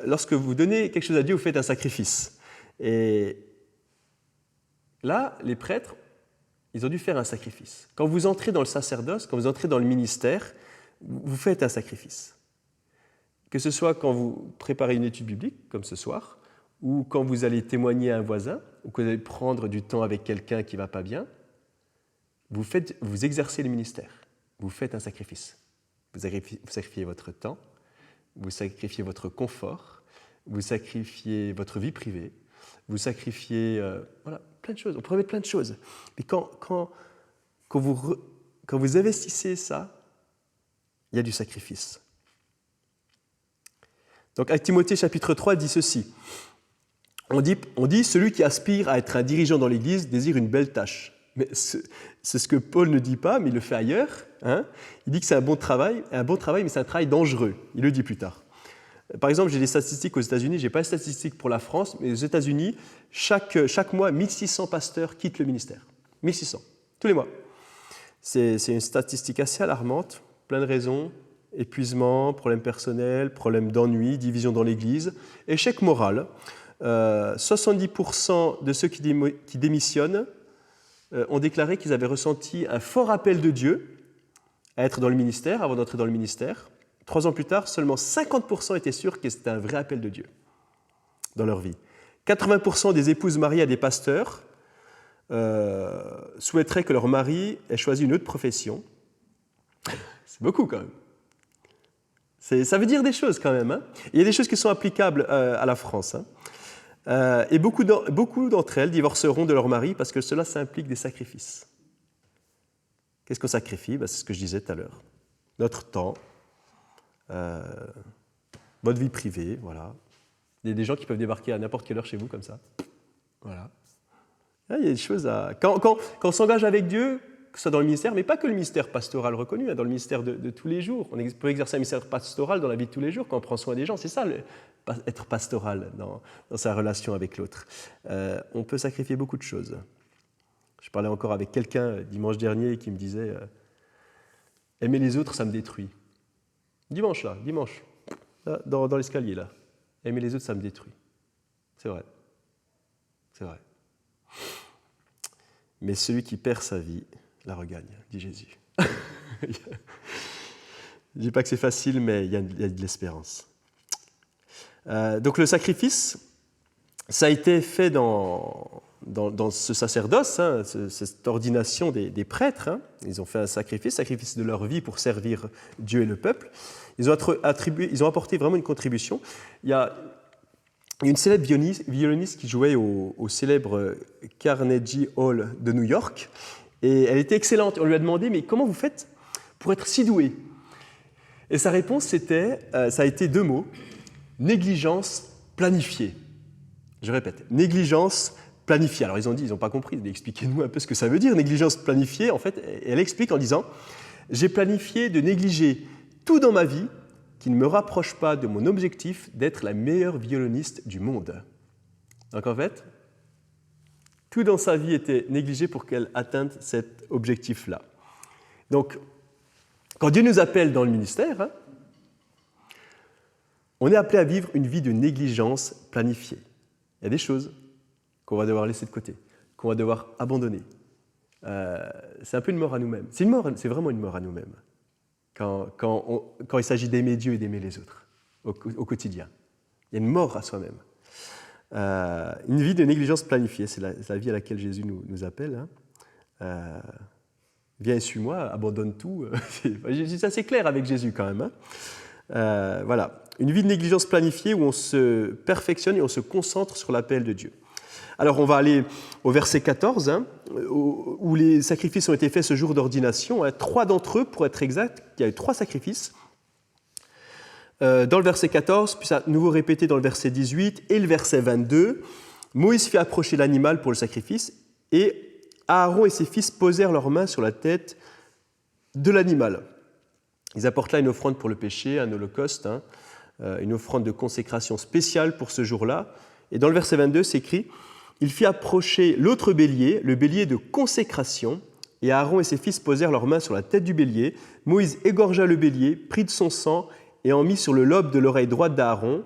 Speaker 1: Lorsque vous donnez quelque chose à Dieu, vous faites un sacrifice. Et là, les prêtres, ils ont dû faire un sacrifice. Quand vous entrez dans le sacerdoce, quand vous entrez dans le ministère, vous faites un sacrifice. Que ce soit quand vous préparez une étude biblique, comme ce soir, ou quand vous allez témoigner à un voisin, ou que vous allez prendre du temps avec quelqu'un qui ne va pas bien, vous exercez le ministère. Vous faites un sacrifice. Vous sacrifiez votre temps, vous sacrifiez votre confort, vous sacrifiez votre vie privée, vous sacrifiez plein de choses. On pourrait mettre plein de choses. Mais quand vous investissez ça, il y a du sacrifice. Donc, Actes Timothée chapitre 3 dit ceci. On dit « Celui qui aspire à être un dirigeant dans l'Église désire une belle tâche ». Mais c'est ce que Paul ne dit pas, mais il le fait ailleurs. Hein. Il dit que c'est un bon travail, mais c'est un travail dangereux. Il le dit plus tard. Par exemple, j'ai des statistiques aux États-Unis. Je n'ai pas les statistiques pour la France, mais aux États-Unis, chaque mois, 1600 pasteurs quittent le ministère. 1600, tous les mois. C'est une statistique assez alarmante, plein de raisons. Épuisement, problèmes personnels, problèmes d'ennui, division dans l'Église, échec moral. 70% de ceux qui démissionnent ont déclaré qu'ils avaient ressenti un fort appel de Dieu à être dans le ministère, avant d'entrer dans le ministère. 3 ans plus tard, seulement 50% étaient sûrs que c'était un vrai appel de Dieu dans leur vie. 80% des épouses mariées à des pasteurs souhaiteraient que leur mari ait choisi une autre profession. C'est beaucoup quand même. Ça veut dire des choses quand même. Hein. Il y a des choses qui sont applicables à la France. Hein. Et beaucoup d'entre elles divorceront de leur mari parce que cela, ça implique des sacrifices. Qu'est-ce qu'on sacrifie ? C'est ce que je disais tout à l'heure. Notre temps, votre vie privée, voilà. Il y a des gens qui peuvent débarquer à n'importe quelle heure chez vous comme ça. Voilà. Il y a des choses à... Quand on s'engage avec Dieu, que ce soit dans le ministère, mais pas que le ministère pastoral reconnu, hein, dans le ministère de tous les jours. On peut exercer un ministère pastoral dans la vie de tous les jours quand on prend soin des gens. C'est ça, être pastoral dans sa relation avec l'autre. On peut sacrifier beaucoup de choses. Je parlais encore avec quelqu'un dimanche dernier qui me disait « Aimer les autres, ça me détruit. » Dimanche, là, dans l'escalier, là. Aimer les autres, ça me détruit. C'est vrai. C'est vrai. Mais celui qui perd sa vie la regagne, dit Jésus. Je ne dis pas que c'est facile, mais il y a de l'espérance. Donc le sacrifice, Ça a été fait dans ce sacerdoce, hein, cette ordination des prêtres. Hein. Ils ont fait un sacrifice de leur vie pour servir Dieu et le peuple. Ils ont apporté vraiment une contribution. Il y a une célèbre violoniste qui jouait au célèbre Carnegie Hall de New York, et elle était excellente. On lui a demandé, mais comment vous faites pour être si douée? Et sa réponse, ça a été 2 mots, négligence planifiée. Je répète, négligence planifiée. Alors ils n'ont pas compris, expliquez-nous un peu ce que ça veut dire, négligence planifiée. En fait, elle explique en disant, j'ai planifié de négliger tout dans ma vie qui ne me rapproche pas de mon objectif d'être la meilleure violoniste du monde. Donc en fait, tout dans sa vie était négligé pour qu'elle atteigne cet objectif-là. Donc, quand Dieu nous appelle dans le ministère, hein, on est appelé à vivre une vie de négligence planifiée. Il y a des choses qu'on va devoir laisser de côté, qu'on va devoir abandonner. C'est un peu une mort à nous-mêmes. C'est vraiment une mort à nous-mêmes quand il s'agit d'aimer Dieu et d'aimer les autres au quotidien. Il y a une mort à soi-même. Une vie de négligence planifiée, c'est la vie à laquelle Jésus nous appelle. Hein. Viens et suis-moi, abandonne tout. C'est assez clair avec Jésus quand même. Hein. Voilà. Une vie de négligence planifiée où on se perfectionne et on se concentre sur l'appel de Dieu. Alors on va aller au verset 14, hein, où les sacrifices ont été faits ce jour d'ordination. Hein, 3 d'entre eux, pour être exact, il y a eu 3 sacrifices. Dans le verset 14, puis à nouveau répété dans le verset 18 et le verset 22, Moïse fit approcher l'animal pour le sacrifice et Aaron et ses fils posèrent leurs mains sur la tête de l'animal. Ils apportent là une offrande pour le péché, un holocauste, hein, une offrande de consécration spéciale pour ce jour-là. Et dans le verset 22, c'est écrit « Il fit approcher l'autre bélier, le bélier de consécration, et Aaron et ses fils posèrent leurs mains sur la tête du bélier. Moïse égorgea le bélier, prit de son sang et en mit sur le lobe de l'oreille droite d'Aaron,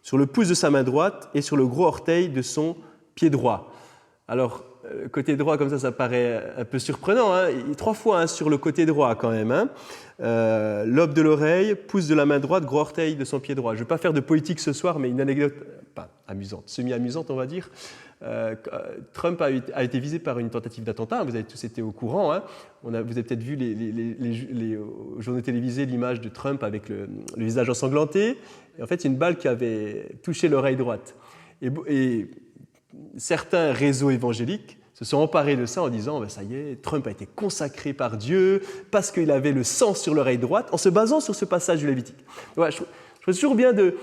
Speaker 1: sur le pouce de sa main droite et sur le gros orteil de son pied droit. » Alors, côté droit, comme ça paraît un peu surprenant. Hein. 3 fois hein, sur le côté droit quand même. Hein. Lobe de l'oreille, pouce de la main droite, gros orteil de son pied droit. Je ne vais pas faire de politique ce soir, mais une anecdote pas amusante, semi-amusante on va dire. Trump a été visé par une tentative d'attentat. Vous avez tous été au courant. Hein. Vous avez peut-être vu les journaux télévisés l'image de Trump avec le visage ensanglanté. Et en fait, c'est une balle qui avait touché l'oreille droite. Et certains réseaux évangéliques se sont emparés de ça en disant ben, ça y est, Trump a été consacré par Dieu parce qu'il avait le sang sur l'oreille droite, en se basant sur ce passage du Lévitique. Voilà, je trouve toujours bien de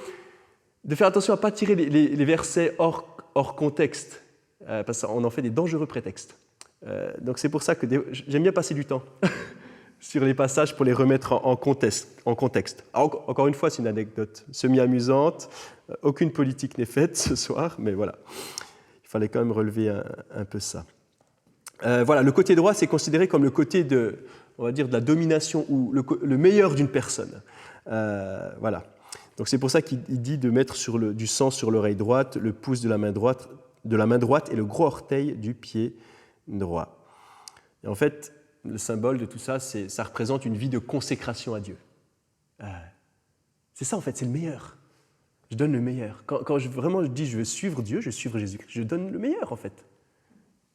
Speaker 1: faire attention à ne pas tirer les versets hors contexte, parce qu'on en fait des dangereux prétextes. Donc c'est pour ça que j'aime bien passer du temps sur les passages pour les remettre en contexte. Alors, encore une fois, c'est une anecdote semi-amusante, aucune politique n'est faite ce soir, mais voilà. Il fallait quand même relever un peu ça. Voilà, le côté droit, c'est considéré comme le côté on va dire, de la domination ou le meilleur d'une personne. Voilà. Donc c'est pour ça qu'il dit de mettre du sang sur l'oreille droite, le pouce de la main droite et le gros orteil du pied droit. Et en fait, le symbole de tout ça, ça représente une vie de consécration à Dieu. C'est ça en fait, c'est le meilleur. Je donne le meilleur. Quand je dis je veux suivre Dieu, je veux suivre Jésus-Christ, je donne le meilleur en fait.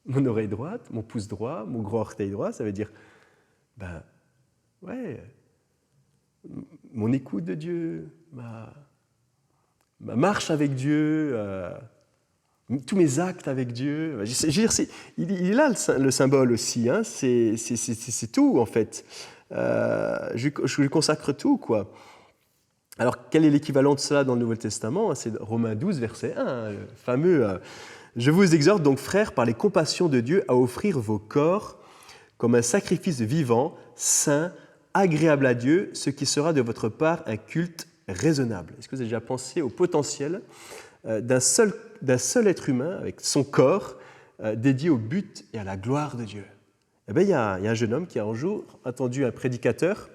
Speaker 1: Mon oreille droite, mon pouce droit, mon gros orteil droit, ça veut dire, mon écoute de Dieu, ma marche avec Dieu, tous mes actes avec Dieu. Je veux dire, il est là le symbole aussi, hein, c'est tout en fait. Je lui consacre tout, quoi. Alors, quel est l'équivalent de cela dans le Nouveau Testament? C'est Romains 12, verset 1, le fameux « Je vous exhorte donc, frères, par les compassions de Dieu, à offrir vos corps comme un sacrifice vivant, saint, agréable à Dieu, ce qui sera de votre part un culte raisonnable. » Est-ce que vous avez déjà pensé au potentiel d'un seul être humain, avec son corps, dédié au but et à la gloire de Dieu? Eh bien, il y a un jeune homme qui a un jour entendu un prédicateur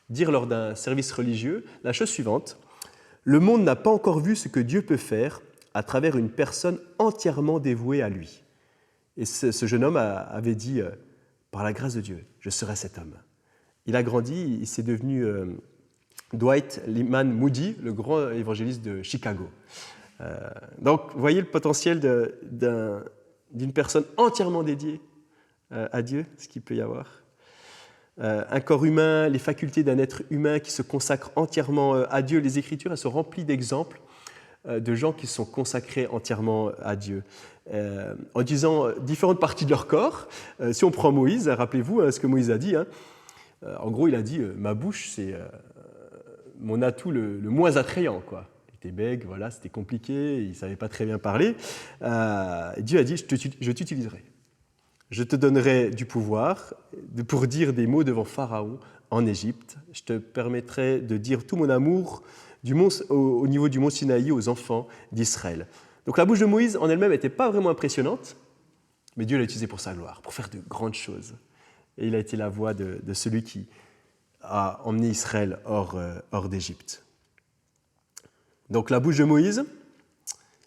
Speaker 1: dire lors d'un service religieux la chose suivante: « Le monde n'a pas encore vu ce que Dieu peut faire à travers une personne entièrement dévouée à lui. » Et ce jeune homme avait dit « Par la grâce de Dieu, je serai cet homme. » Il a grandi, il s'est devenu Dwight Lyman Moody, le grand évangéliste de Chicago. Donc, vous voyez le potentiel d'une personne entièrement dédiée à Dieu, ce qu'il peut y avoir. Un corps humain, les facultés d'un être humain qui se consacre entièrement à Dieu. Les Écritures, elles sont remplies d'exemples de gens qui se sont consacrés entièrement à Dieu, en disant différentes parties de leur corps. Si on prend Moïse, rappelez-vous ce que Moïse a dit. En gros, il a dit ma bouche, c'est mon atout le moins attrayant, quoi. Il était bègue, voilà, c'était compliqué, il ne savait pas très bien parler. Dieu a dit je t'utiliserai. Je te donnerai du pouvoir pour dire des mots devant Pharaon en Égypte. Je te permettrai de dire tout mon amour au niveau du mont Sinaï aux enfants d'Israël. Donc la bouche de Moïse en elle-même n'était pas vraiment impressionnante, mais Dieu l'a utilisée pour sa gloire, pour faire de grandes choses. Et il a été la voix de celui qui a emmené Israël hors d'Égypte. Donc la bouche de Moïse,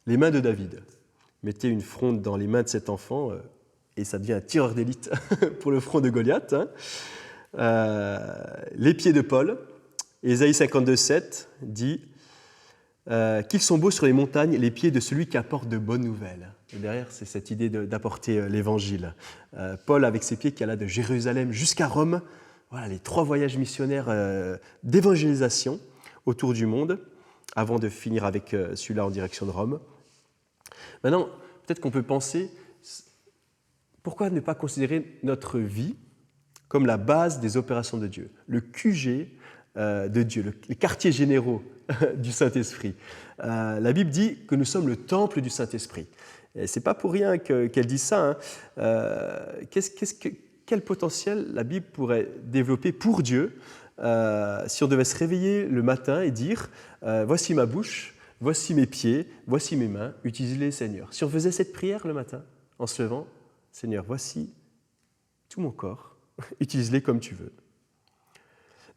Speaker 1: les mains de David. Mettez une fronde dans les mains de cet enfant et ça devient un tireur d'élite pour le front de Goliath. Les pieds de Paul. Ésaïe 52,7 dit qu'ils sont beaux sur les montagnes, les pieds de celui qui apporte de bonnes nouvelles. Et derrière, c'est cette idée d'apporter l'évangile. Paul, avec ses pieds qui alla de Jérusalem jusqu'à Rome, voilà les 3 voyages missionnaires d'évangélisation autour du monde, avant de finir avec celui-là en direction de Rome. Maintenant, peut-être qu'on peut penser, pourquoi ne pas considérer notre vie comme la base des opérations de Dieu, le QG de Dieu, les quartiers généraux du Saint-Esprit. La Bible dit que nous sommes le temple du Saint-Esprit. Et ce n'est pas pour rien qu'elle dit ça. Quel potentiel la Bible pourrait développer pour Dieu si on devait se réveiller le matin et dire « Voici ma bouche, voici mes pieds, voici mes mains, utilise-les, Seigneur. » Si on faisait cette prière le matin, en se levant, « Seigneur, voici tout mon corps, utilise-les comme tu veux. »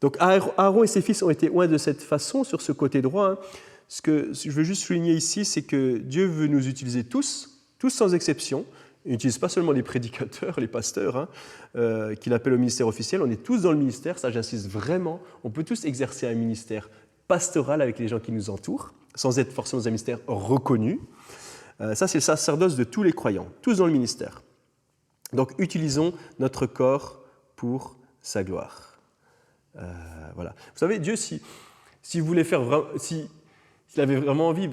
Speaker 1: Donc Aaron et ses fils ont été oints de cette façon, sur ce côté droit. Ce que je veux juste souligner ici, c'est que Dieu veut nous utiliser tous sans exception. Il n'utilise pas seulement les prédicateurs, les pasteurs, qu'il appelle au ministère officiel. On est tous dans le ministère, ça j'insiste vraiment. On peut tous exercer un ministère pastoral avec les gens qui nous entourent, sans être forcément dans un ministère reconnu. Ça, c'est le sacerdoce de tous les croyants, tous dans le ministère. Donc, utilisons notre corps pour sa gloire. Voilà. Vous savez, Dieu, s'il voulait faire vraiment, s'il avait vraiment envie,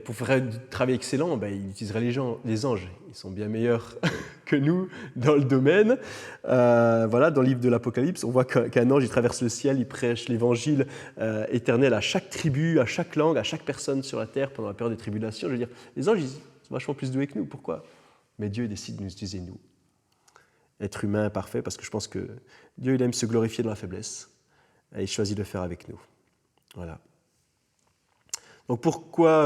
Speaker 1: pour faire du travail excellent, il utiliserait les anges. Ils sont bien meilleurs que nous dans le domaine. Voilà, dans le livre de l'Apocalypse, on voit qu'un ange, il traverse le ciel, il prêche l'évangile éternel à chaque tribu, à chaque langue, à chaque personne sur la terre pendant la période des tribulations. Je veux dire, les anges, ils sont vachement plus doués que nous. Pourquoi ? Mais Dieu décide de nous utiliser, nous. Être humain parfait, parce que je pense que Dieu, il aime se glorifier dans la faiblesse. Et il choisit de le faire avec nous. Voilà. Donc pourquoi,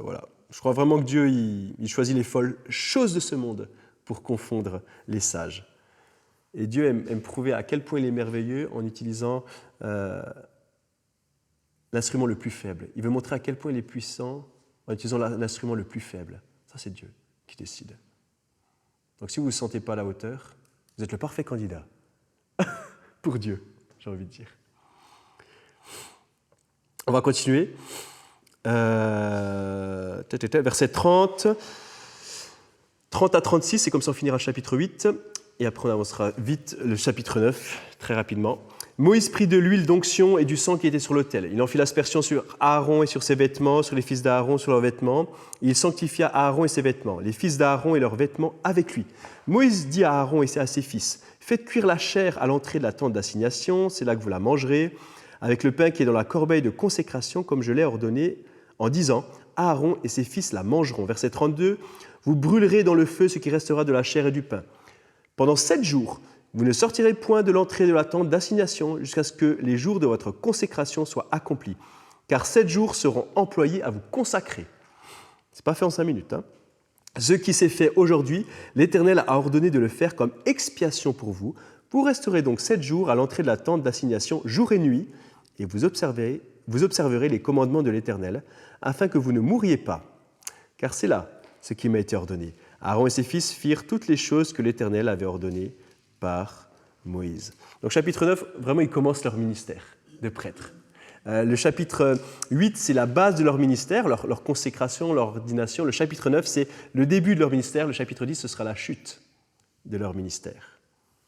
Speaker 1: voilà. Je crois vraiment que Dieu, il choisit les folles choses de ce monde pour confondre les sages. Et Dieu aime prouver à quel point il est merveilleux en utilisant l'instrument le plus faible. Il veut montrer à quel point il est puissant en utilisant l'instrument le plus faible. Ça, c'est Dieu qui décide. Donc si vous ne vous sentez pas à la hauteur, vous êtes le parfait candidat pour Dieu, j'ai envie de dire. On va continuer. Verset 30 à 36, c'est comme ça on finira le chapitre 8. Et après on avancera vite le chapitre 9, très rapidement. Moïse prit de l'huile d'onction et du sang qui était sur l'autel. Il en fit l'aspersion sur Aaron et sur ses vêtements, sur les fils d'Aaron, sur leurs vêtements. Il sanctifia Aaron et ses vêtements, les fils d'Aaron et leurs vêtements avec lui. Moïse dit à Aaron et à ses fils, « Faites cuire la chair à l'entrée de la tente d'assignation, c'est là que vous la mangerez, avec le pain qui est dans la corbeille de consécration, comme je l'ai ordonné, en disant, Aaron et ses fils la mangeront. » Verset 32, « Vous brûlerez dans le feu ce qui restera de la chair et du pain. Pendant 7 jours, vous ne sortirez point de l'entrée de la tente d'assignation jusqu'à ce que les jours de votre consécration soient accomplis, car 7 jours seront employés à vous consacrer. » Ce n'est pas fait en 5 minutes. Ce qui s'est fait aujourd'hui, l'Éternel a ordonné de le faire comme expiation pour vous. Vous resterez donc 7 jours à l'entrée de la tente d'assignation, jour et nuit, et vous observerez les commandements de l'Éternel, afin que vous ne mouriez pas. Car c'est là ce qui m'a été ordonné. Aaron et ses fils firent toutes les choses que l'Éternel avait ordonnées par Moïse. Donc chapitre 9, vraiment, ils commencent leur ministère de prêtre. Le chapitre 8, c'est la base de leur ministère, leur consécration, leur ordination. Le chapitre 9, c'est le début de leur ministère. Le chapitre 10, ce sera la chute de leur ministère.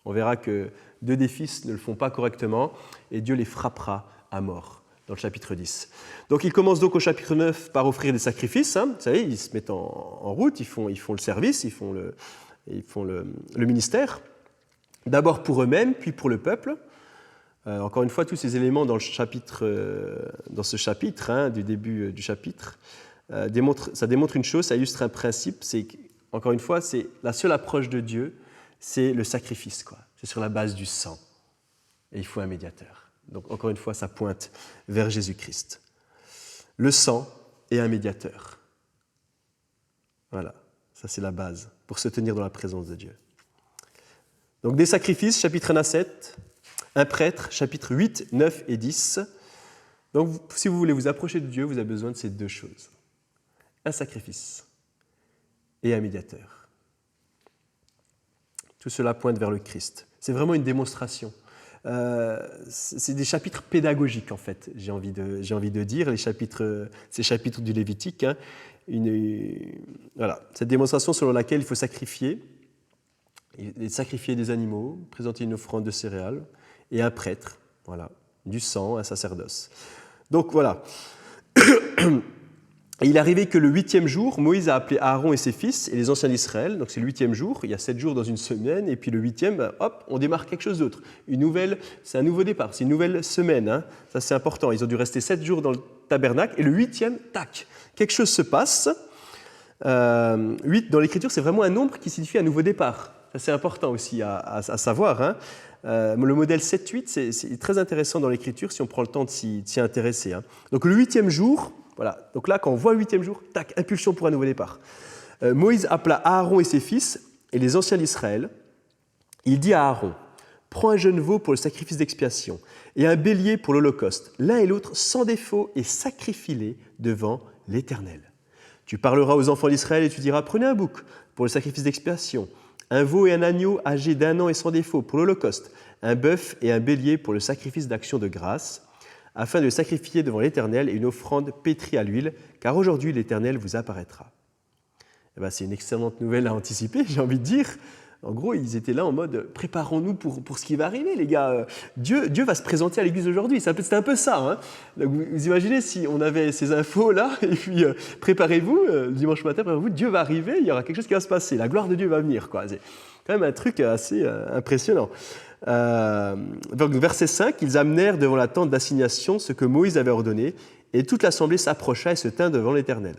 Speaker 1: On verra que 2 des fils ne le font pas correctement et Dieu les frappera à mort dans le chapitre 10. Donc ils commencent donc au chapitre 9 par offrir des sacrifices. Vous savez, ils se mettent en route, ils font le service, ils font le ministère. D'abord pour eux-mêmes, puis pour le peuple. Encore une fois, tous ces éléments dans ce chapitre, du début du chapitre, ça démontre une chose, ça illustre un principe, c'est encore une fois, c'est la seule approche de Dieu, c'est le sacrifice, quoi. C'est sur la base du sang. Et il faut un médiateur. Donc encore une fois, ça pointe vers Jésus-Christ. Le sang et un médiateur. Voilà, ça c'est la base pour se tenir dans la présence de Dieu. Donc des sacrifices, chapitre 1 à 7, un prêtre, chapitre 8, 9 et 10. Donc si vous voulez vous approcher de Dieu, vous avez besoin de ces 2 choses. Un sacrifice et un médiateur. Tout cela pointe vers le Christ. C'est vraiment une démonstration. C'est des chapitres pédagogiques, en fait, j'ai envie de dire, ces chapitres du Lévitique. Voilà, cette démonstration selon laquelle il faut sacrifier des animaux, présenter une offrande de céréales, et un prêtre, voilà, du sang, un sacerdoce. Donc voilà. Et il est arrivé que le 8e jour, Moïse a appelé Aaron et ses fils et les anciens d'Israël. Donc c'est le 8e jour, il y a 7 jours dans une semaine, et puis le 8e, hop, on démarre quelque chose d'autre. C'est un nouveau départ, c'est une nouvelle semaine. Ça c'est important. Ils ont dû rester 7 jours dans le tabernacle, et le 8e, tac, quelque chose se passe. 8 dans l'Écriture, c'est vraiment un nombre qui signifie un nouveau départ. Ça c'est important aussi à savoir. Le modèle 7-8, c'est très intéressant dans l'Écriture si on prend le temps de s'y intéresser. Donc le 8e jour, voilà. Donc là, quand on voit le 8e jour, tac, impulsion pour un nouveau départ. Moïse appela Aaron et ses fils et les anciens d'Israël. Il dit à Aaron, « Prends un jeune veau pour le sacrifice d'expiation et un bélier pour l'holocauste, l'un et l'autre sans défaut, et sacrifie-les devant l'Éternel. Tu parleras aux enfants d'Israël et tu diras, prenez un bouc pour le sacrifice d'expiation, un veau et un agneau âgés d'1 an et sans défaut pour l'holocauste, un bœuf et un bélier pour le sacrifice d'action de grâce, afin de le sacrifier devant l'Éternel et une offrande pétrie à l'huile, car aujourd'hui l'Éternel vous apparaîtra. » C'est une excellente nouvelle à anticiper, j'ai envie de dire. En gros, ils étaient là en mode « préparons-nous pour ce qui va arriver, les gars. Dieu va se présenter à l'Église aujourd'hui. » C'était un peu ça. Donc, vous imaginez si on avait ces infos-là, et puis préparez-vous, dimanche matin, préparez-vous, Dieu va arriver, il y aura quelque chose qui va se passer, la gloire de Dieu va venir, quoi. C'est quand même un truc assez impressionnant. Donc, verset 5, ils amenèrent devant la tente d'assignation ce que Moïse avait ordonné, et toute l'assemblée s'approcha et se tint devant l'Éternel.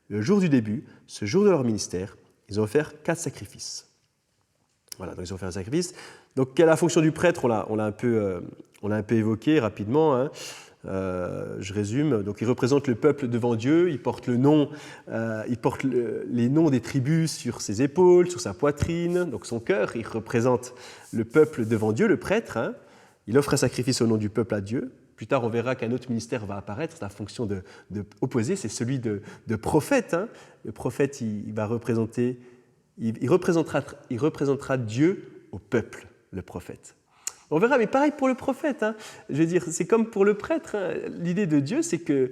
Speaker 1: Le jour du début, ce jour de leur ministère, ils ont offert 4 sacrifices. Voilà, donc ils ont fait un sacrifice. Donc, quelle est la fonction du prêtre ? On l'a un peu évoqué rapidement. Je résume. Donc, il représente le peuple devant Dieu. Il porte les noms des tribus sur ses épaules, sur sa poitrine, donc son cœur. Il représente le peuple devant Dieu, le prêtre. Il offre un sacrifice au nom du peuple à Dieu. Plus tard, on verra qu'un autre ministère va apparaître. La fonction opposée, c'est celui de prophète. Le prophète, il représentera Dieu au peuple, le prophète. On verra, mais pareil pour le prophète. Je veux dire, c'est comme pour le prêtre. L'idée de Dieu, c'est que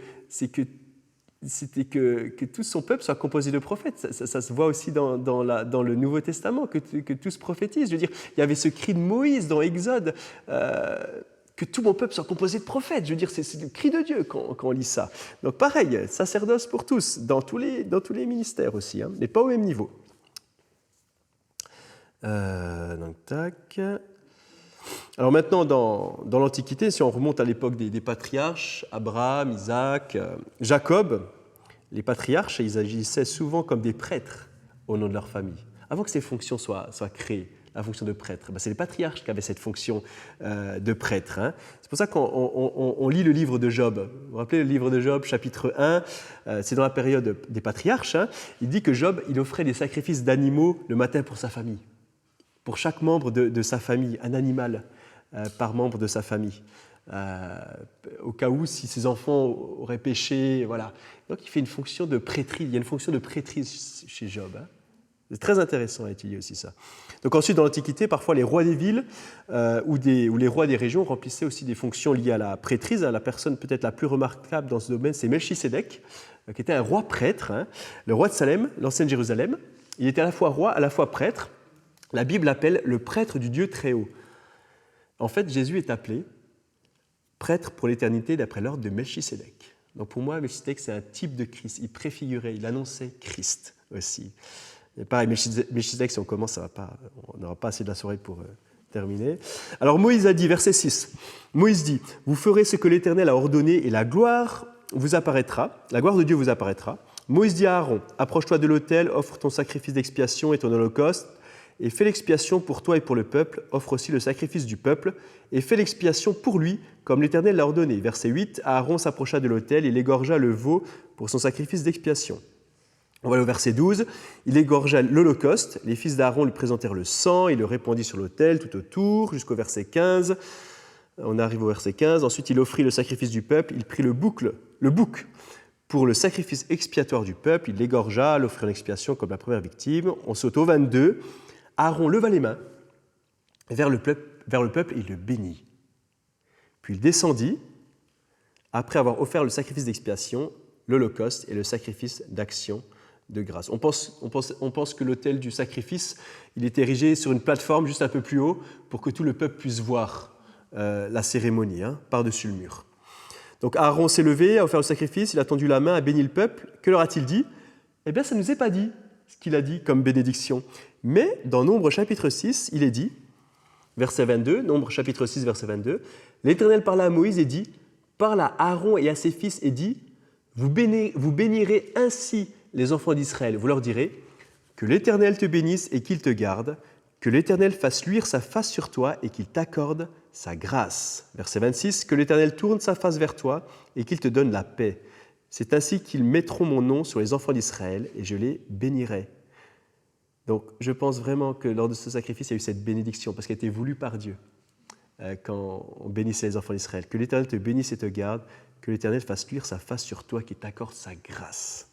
Speaker 1: tout son peuple soit composé de prophètes. Ça se voit aussi dans le Nouveau Testament, que tous prophétisent. Je veux dire, il y avait ce cri de Moïse dans Exode, que tout mon peuple soit composé de prophètes. Je veux dire, c'est le cri de Dieu quand on lit ça. Donc pareil, sacerdoce pour tous, dans tous les ministères aussi, mais pas au même niveau. Donc, tac. Alors maintenant, dans l'Antiquité, si on remonte à l'époque des patriarches, Abraham, Isaac, Jacob, les patriarches, ils agissaient souvent comme des prêtres au nom de leur famille. Avant que ces fonctions soient créées, la fonction de prêtre, c'est les patriarches qui avaient cette fonction de prêtre. C'est pour ça qu'on lit le livre de Job. Vous vous rappelez le livre de Job, chapitre 1, c'est dans la période des patriarches. Il dit que Job, il offrait des sacrifices d'animaux le matin pour sa famille. Pour chaque membre de sa famille, un animal par membre de sa famille, au cas où si ses enfants auraient péché, voilà. Donc il fait une fonction de prêtrise, il y a une fonction de prêtrise chez Job. C'est très intéressant à étudier aussi ça. Donc ensuite, dans l'Antiquité, parfois les rois des villes ou les rois des régions remplissaient aussi des fonctions liées à la prêtrise. La personne peut-être la plus remarquable dans ce domaine, c'est Melchisédek, qui était un roi prêtre, hein, le roi de Salem, l'ancienne Jérusalem. Il était à la fois roi, à la fois prêtre. La Bible l'appelle le prêtre du Dieu très haut. En fait, Jésus est appelé prêtre pour l'éternité d'après l'ordre de Melchisédek. Donc pour moi, Melchisédek, c'est un type de Christ. Il préfigurait, il annonçait Christ aussi. Et pareil, Melchisédek, si on commence, on n'aura pas assez de la soirée pour terminer. Alors Moïse a dit, verset 6, Moïse dit, « Vous ferez ce que l'Éternel a ordonné et la gloire vous apparaîtra, la gloire de Dieu vous apparaîtra. » Moïse dit à Aaron, « Approche-toi de l'autel, offre ton sacrifice d'expiation et ton holocauste, et fais l'expiation pour toi et pour le peuple, offre aussi le sacrifice du peuple, et fais l'expiation pour lui, comme l'Éternel l'a ordonné. » Verset 8, Aaron s'approcha de l'autel, il égorgea le veau pour son sacrifice d'expiation. On va au verset 12, il égorgea l'holocauste, les fils d'Aaron lui présentèrent le sang, il le répandit sur l'autel tout autour, jusqu'au verset 15. On arrive au verset 15, ensuite il offrit le sacrifice du peuple, il prit le bouc pour le sacrifice expiatoire du peuple, il l'égorgea, l'offrit en expiation comme la première victime. On saute au 22, Aaron leva les mains vers le peuple et il le bénit. Puis il descendit, après avoir offert le sacrifice d'expiation, l'holocauste et le sacrifice d'action de grâce. On pense que l'autel du sacrifice, il est érigé sur une plateforme juste un peu plus haut pour que tout le peuple puisse voir la cérémonie, par-dessus le mur. Donc Aaron s'est levé, a offert le sacrifice, il a tendu la main, a béni le peuple. Que leur a-t-il dit ? Eh bien, ça ne nous est pas dit ce qu'il a dit comme bénédiction. Mais dans Nombre chapitre 6, il est dit, verset 22, Nombre chapitre 6, verset 22, l'Éternel parla à Moïse et dit, parle à Aaron et à ses fils et dit, vous bénirez ainsi les enfants d'Israël. Vous leur direz, que l'Éternel te bénisse et qu'il te garde, que l'Éternel fasse luire sa face sur toi et qu'il t'accorde sa grâce. Verset 26, que l'Éternel tourne sa face vers toi et qu'il te donne la paix. C'est ainsi qu'ils mettront mon nom sur les enfants d'Israël et je les bénirai. Donc, je pense vraiment que lors de ce sacrifice, il y a eu cette bénédiction parce qu'elle était voulue par Dieu quand on bénissait les enfants d'Israël. Que l'Éternel te bénisse et te garde, que l'Éternel fasse luire sa face sur toi, qu'il t'accorde sa grâce.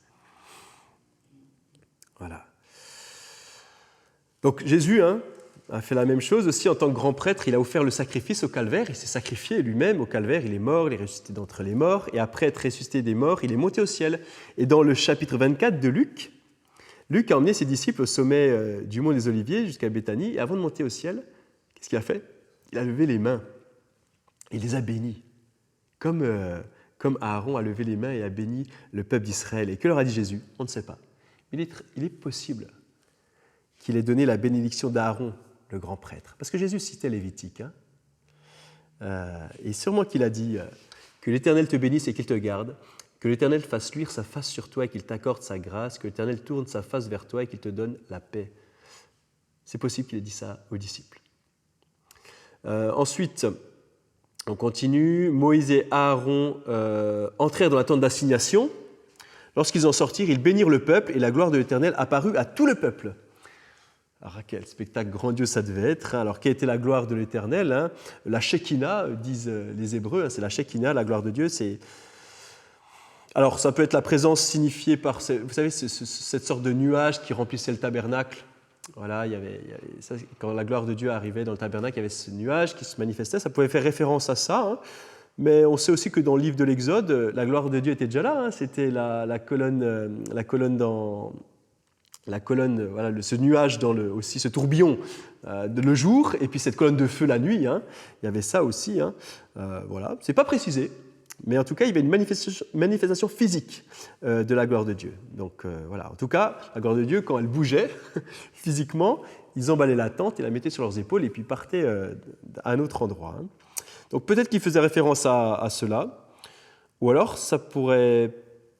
Speaker 1: Voilà. Donc Jésus a fait la même chose aussi en tant que grand prêtre. Il a offert le sacrifice au calvaire. Il s'est sacrifié lui-même au calvaire. Il est mort, il est ressuscité d'entre les morts. Et après être ressuscité des morts, il est monté au ciel. Et dans le chapitre 24 de Luc, Luc a emmené ses disciples au sommet du mont des Oliviers jusqu'à Béthanie. Et avant de monter au ciel, qu'est-ce qu'il a fait ? Il a levé les mains. Il les a bénis. Comme Aaron a levé les mains et a béni le peuple d'Israël. Et que leur a dit Jésus ? On ne sait pas. Il est possible qu'il ait donné la bénédiction d'Aaron, le grand prêtre. Parce que Jésus citait Lévitique. Et sûrement qu'il a dit que l'Éternel te bénisse et qu'il te garde, que l'Éternel fasse luire sa face sur toi et qu'il t'accorde sa grâce, que l'Éternel tourne sa face vers toi et qu'il te donne la paix. C'est possible qu'il ait dit ça aux disciples. Ensuite, on continue. Moïse et Aaron entrèrent dans la tente d'assignation. Lorsqu'ils en sortirent, ils bénirent le peuple et la gloire de l'Éternel apparut à tout le peuple. Alors, quel spectacle grandiose ça devait être. Alors, quelle était la gloire de l'Éternel ? La Shekinah, disent les Hébreux, c'est la Shekinah, la gloire de Dieu. Alors, ça peut être la présence signifiée par, vous savez, cette sorte de nuage qui remplissait le tabernacle. Voilà, quand la gloire de Dieu arrivait dans le tabernacle, il y avait ce nuage qui se manifestait. Ça pouvait faire référence à ça. Mais on sait aussi que dans le livre de l'Exode, la gloire de Dieu était déjà là. C'était la colonne, voilà, ce nuage aussi ce tourbillon le jour, et puis cette colonne de feu la nuit. Il y avait ça aussi. Voilà, c'est pas précisé, mais en tout cas, il y avait une manifestation physique de la gloire de Dieu. Donc voilà, en tout cas, la gloire de Dieu, quand elle bougeait physiquement, ils emballaient la tente et la mettaient sur leurs épaules et puis partaient à un autre endroit. Donc peut-être qu'il faisait référence à cela, ou alors ça pourrait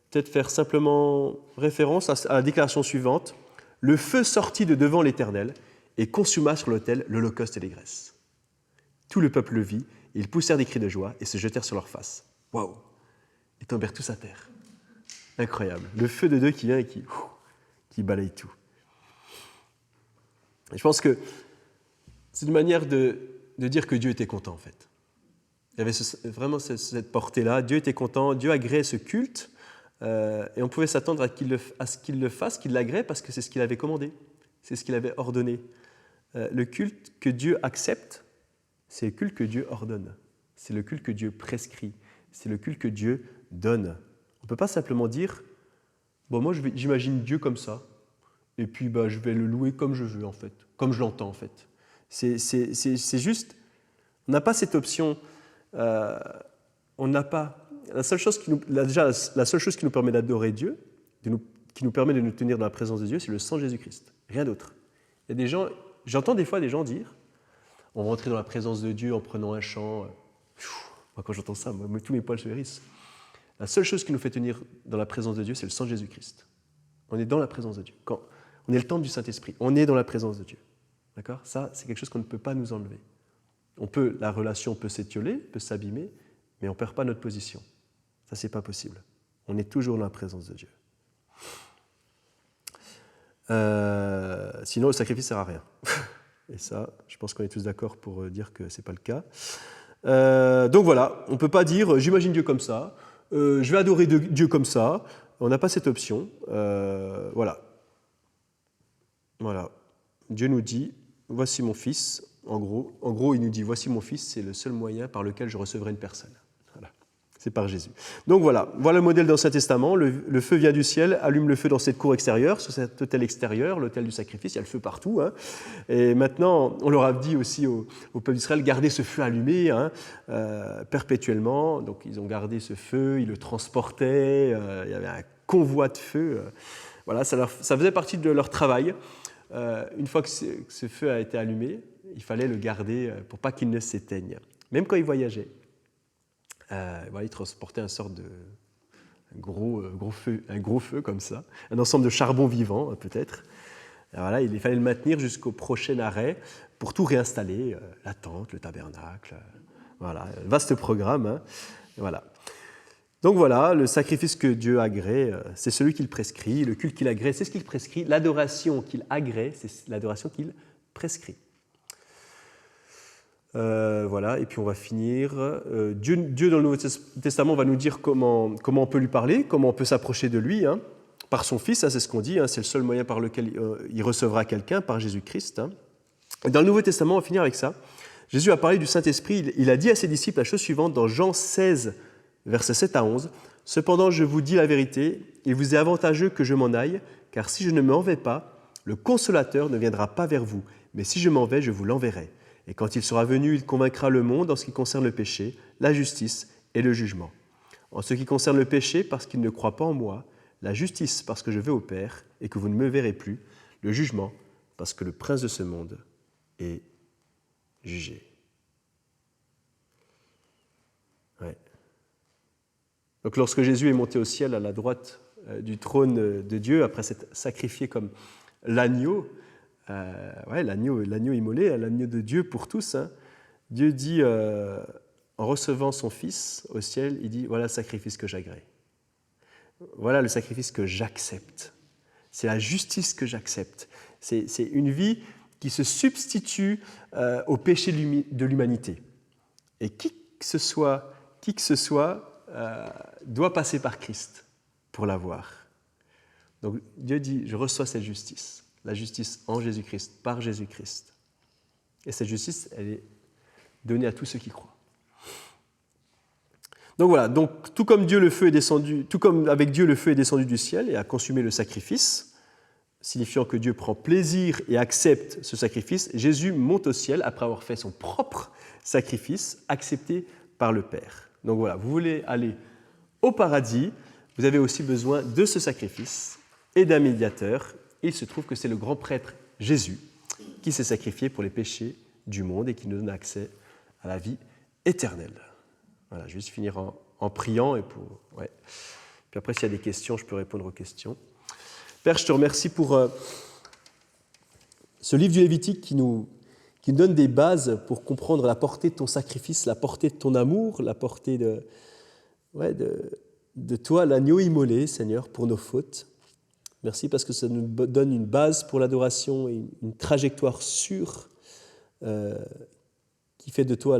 Speaker 1: peut-être faire simplement référence à la déclaration suivante. Le feu sortit de devant l'Éternel et consuma sur l'autel l'holocauste et les graisses. Tout le peuple le vit, et ils poussèrent des cris de joie et se jetèrent sur leur face. Waouh! Ils tombèrent tous à terre. Incroyable. Le feu de Dieu qui vient et qui balaye tout. Et je pense que c'est une manière de dire que Dieu était content en fait. Il y avait vraiment cette portée-là. Dieu était content, Dieu agréait ce culte, et on pouvait s'attendre à ce qu'il le fasse, qu'il l'agrée, parce que c'est ce qu'il avait commandé. c'est ce qu'il avait ordonné. Le culte que Dieu accepte, c'est le culte que Dieu ordonne. C'est le culte que Dieu prescrit. C'est le culte que Dieu donne. On ne peut pas simplement dire « Bon, moi, j'imagine Dieu comme ça, et puis je vais le louer comme je veux, en fait, comme je l'entends, en fait. » C'est juste, on n'a pas cette option. On n'a pas. La seule chose qui nous permet d'adorer Dieu, qui nous permet de nous tenir dans la présence de Dieu, c'est le sang de Jésus-Christ. Rien d'autre. Il y a des gens, j'entends des fois des gens dire on va entrer dans la présence de Dieu en prenant un chant. Moi, quand j'entends ça, tous mes poils se hérissent. La seule chose qui nous fait tenir dans la présence de Dieu, c'est le sang de Jésus-Christ. On est dans la présence de Dieu. Quand on est le temple du Saint-Esprit, on est dans la présence de Dieu. D'accord ? Ça, c'est quelque chose qu'on ne peut pas nous enlever. La relation peut s'étioler, peut s'abîmer, mais on ne perd pas notre position. Ça, c'est pas possible. On est toujours dans la présence de Dieu. Sinon, le sacrifice ne sert à rien. Et ça, je pense qu'on est tous d'accord pour dire que ce n'est pas le cas. Donc voilà, on ne peut pas dire « j'imagine Dieu comme ça, je vais adorer Dieu comme ça ». On n'a pas cette option. Voilà. Dieu nous dit « voici mon fils ». En gros, il nous dit « voici mon fils, c'est le seul moyen par lequel je recevrai une personne ». Voilà. C'est par Jésus. Donc voilà le modèle dans l'Ancien Testament. Le feu vient du ciel, allume le feu dans cette cour extérieure, sur cet autel extérieur, l'autel du sacrifice, il y a le feu partout. Et maintenant, on leur a dit aussi au peuple d'Israël, gardez ce feu allumé perpétuellement. Donc ils ont gardé ce feu, ils le transportaient, il y avait un convoi de feu. Voilà, ça faisait partie de leur travail. Une fois que ce feu a été allumé, il fallait le garder pour pas qu'il ne s'éteigne. Même quand ils voyageaient. Ils transportaient un gros feu comme ça, un ensemble de charbon vivant peut-être. Voilà, il fallait le maintenir jusqu'au prochain arrêt pour tout réinstaller, la tente, le tabernacle. Voilà, vaste programme. Voilà. Donc voilà, le sacrifice que Dieu agrée, c'est celui qu'il prescrit. Le culte qu'il agrée, c'est ce qu'il prescrit. L'adoration qu'il agrée, c'est l'adoration qu'il prescrit. Voilà, et puis on va finir. Dieu dans le Nouveau Testament va nous dire comment on peut lui parler, comment on peut s'approcher de lui, par son Fils, c'est ce qu'on dit, c'est le seul moyen par lequel il recevra quelqu'un, par Jésus-Christ. Dans le Nouveau Testament, on va finir avec ça. Jésus a parlé du Saint-Esprit, il a dit à ses disciples la chose suivante dans Jean 16, versets 7 à 11. « Cependant, je vous dis la vérité, il vous est avantageux que je m'en aille, car si je ne m'en vais pas, le Consolateur ne viendra pas vers vous, mais si je m'en vais, je vous l'enverrai. Et quand il sera venu, il convaincra le monde en ce qui concerne le péché, la justice et le jugement. En ce qui concerne le péché, parce qu'il ne croit pas en moi, la justice, parce que je vais au Père et que vous ne me verrez plus, le jugement, parce que le prince de ce monde est jugé. » Ouais. Donc lorsque Jésus est monté au ciel à la droite du trône de Dieu, après s'être sacrifié comme l'agneau, l'agneau immolé, l'agneau de Dieu pour tous. Dieu dit, en recevant son Fils au ciel, il dit, voilà le sacrifice que j'agrée. Voilà le sacrifice que j'accepte. C'est la justice que j'accepte. C'est une vie qui se substitue au péché de l'humanité. Et qui que ce soit doit passer par Christ pour l'avoir. Donc Dieu dit, je reçois cette justice. La justice en Jésus-Christ, par Jésus-Christ. Et cette justice, elle est donnée à tous ceux qui croient. Donc voilà, tout comme avec Dieu le feu est descendu du ciel et a consumé le sacrifice, signifiant que Dieu prend plaisir et accepte ce sacrifice, Jésus monte au ciel après avoir fait son propre sacrifice, accepté par le Père. Donc voilà, vous voulez aller au paradis, vous avez aussi besoin de ce sacrifice et d'un médiateur. Et il se trouve que c'est le grand prêtre Jésus qui s'est sacrifié pour les péchés du monde et qui nous donne accès à la vie éternelle. Voilà, je vais juste finir en priant. Puis après, s'il y a des questions, je peux répondre aux questions. Père, je te remercie pour ce livre du Lévitique qui nous donne des bases pour comprendre la portée de ton sacrifice, la portée de ton amour, la portée de toi, l'agneau immolé, Seigneur, pour nos fautes. Merci parce que ça nous donne une base pour l'adoration et une trajectoire sûre qui fait de toi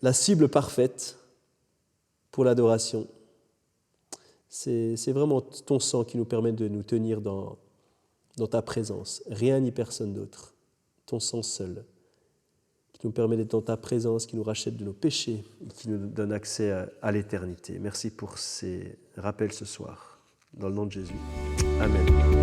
Speaker 1: la cible parfaite pour l'adoration. C'est vraiment ton sang qui nous permet de nous tenir dans dans ta présence, rien ni personne d'autre, ton sang seul, qui nous permet d'être dans ta présence, qui nous rachète de nos péchés et qui nous donne accès à l'éternité. Merci pour ces rappels ce soir. Dans le nom de Jésus. Amen.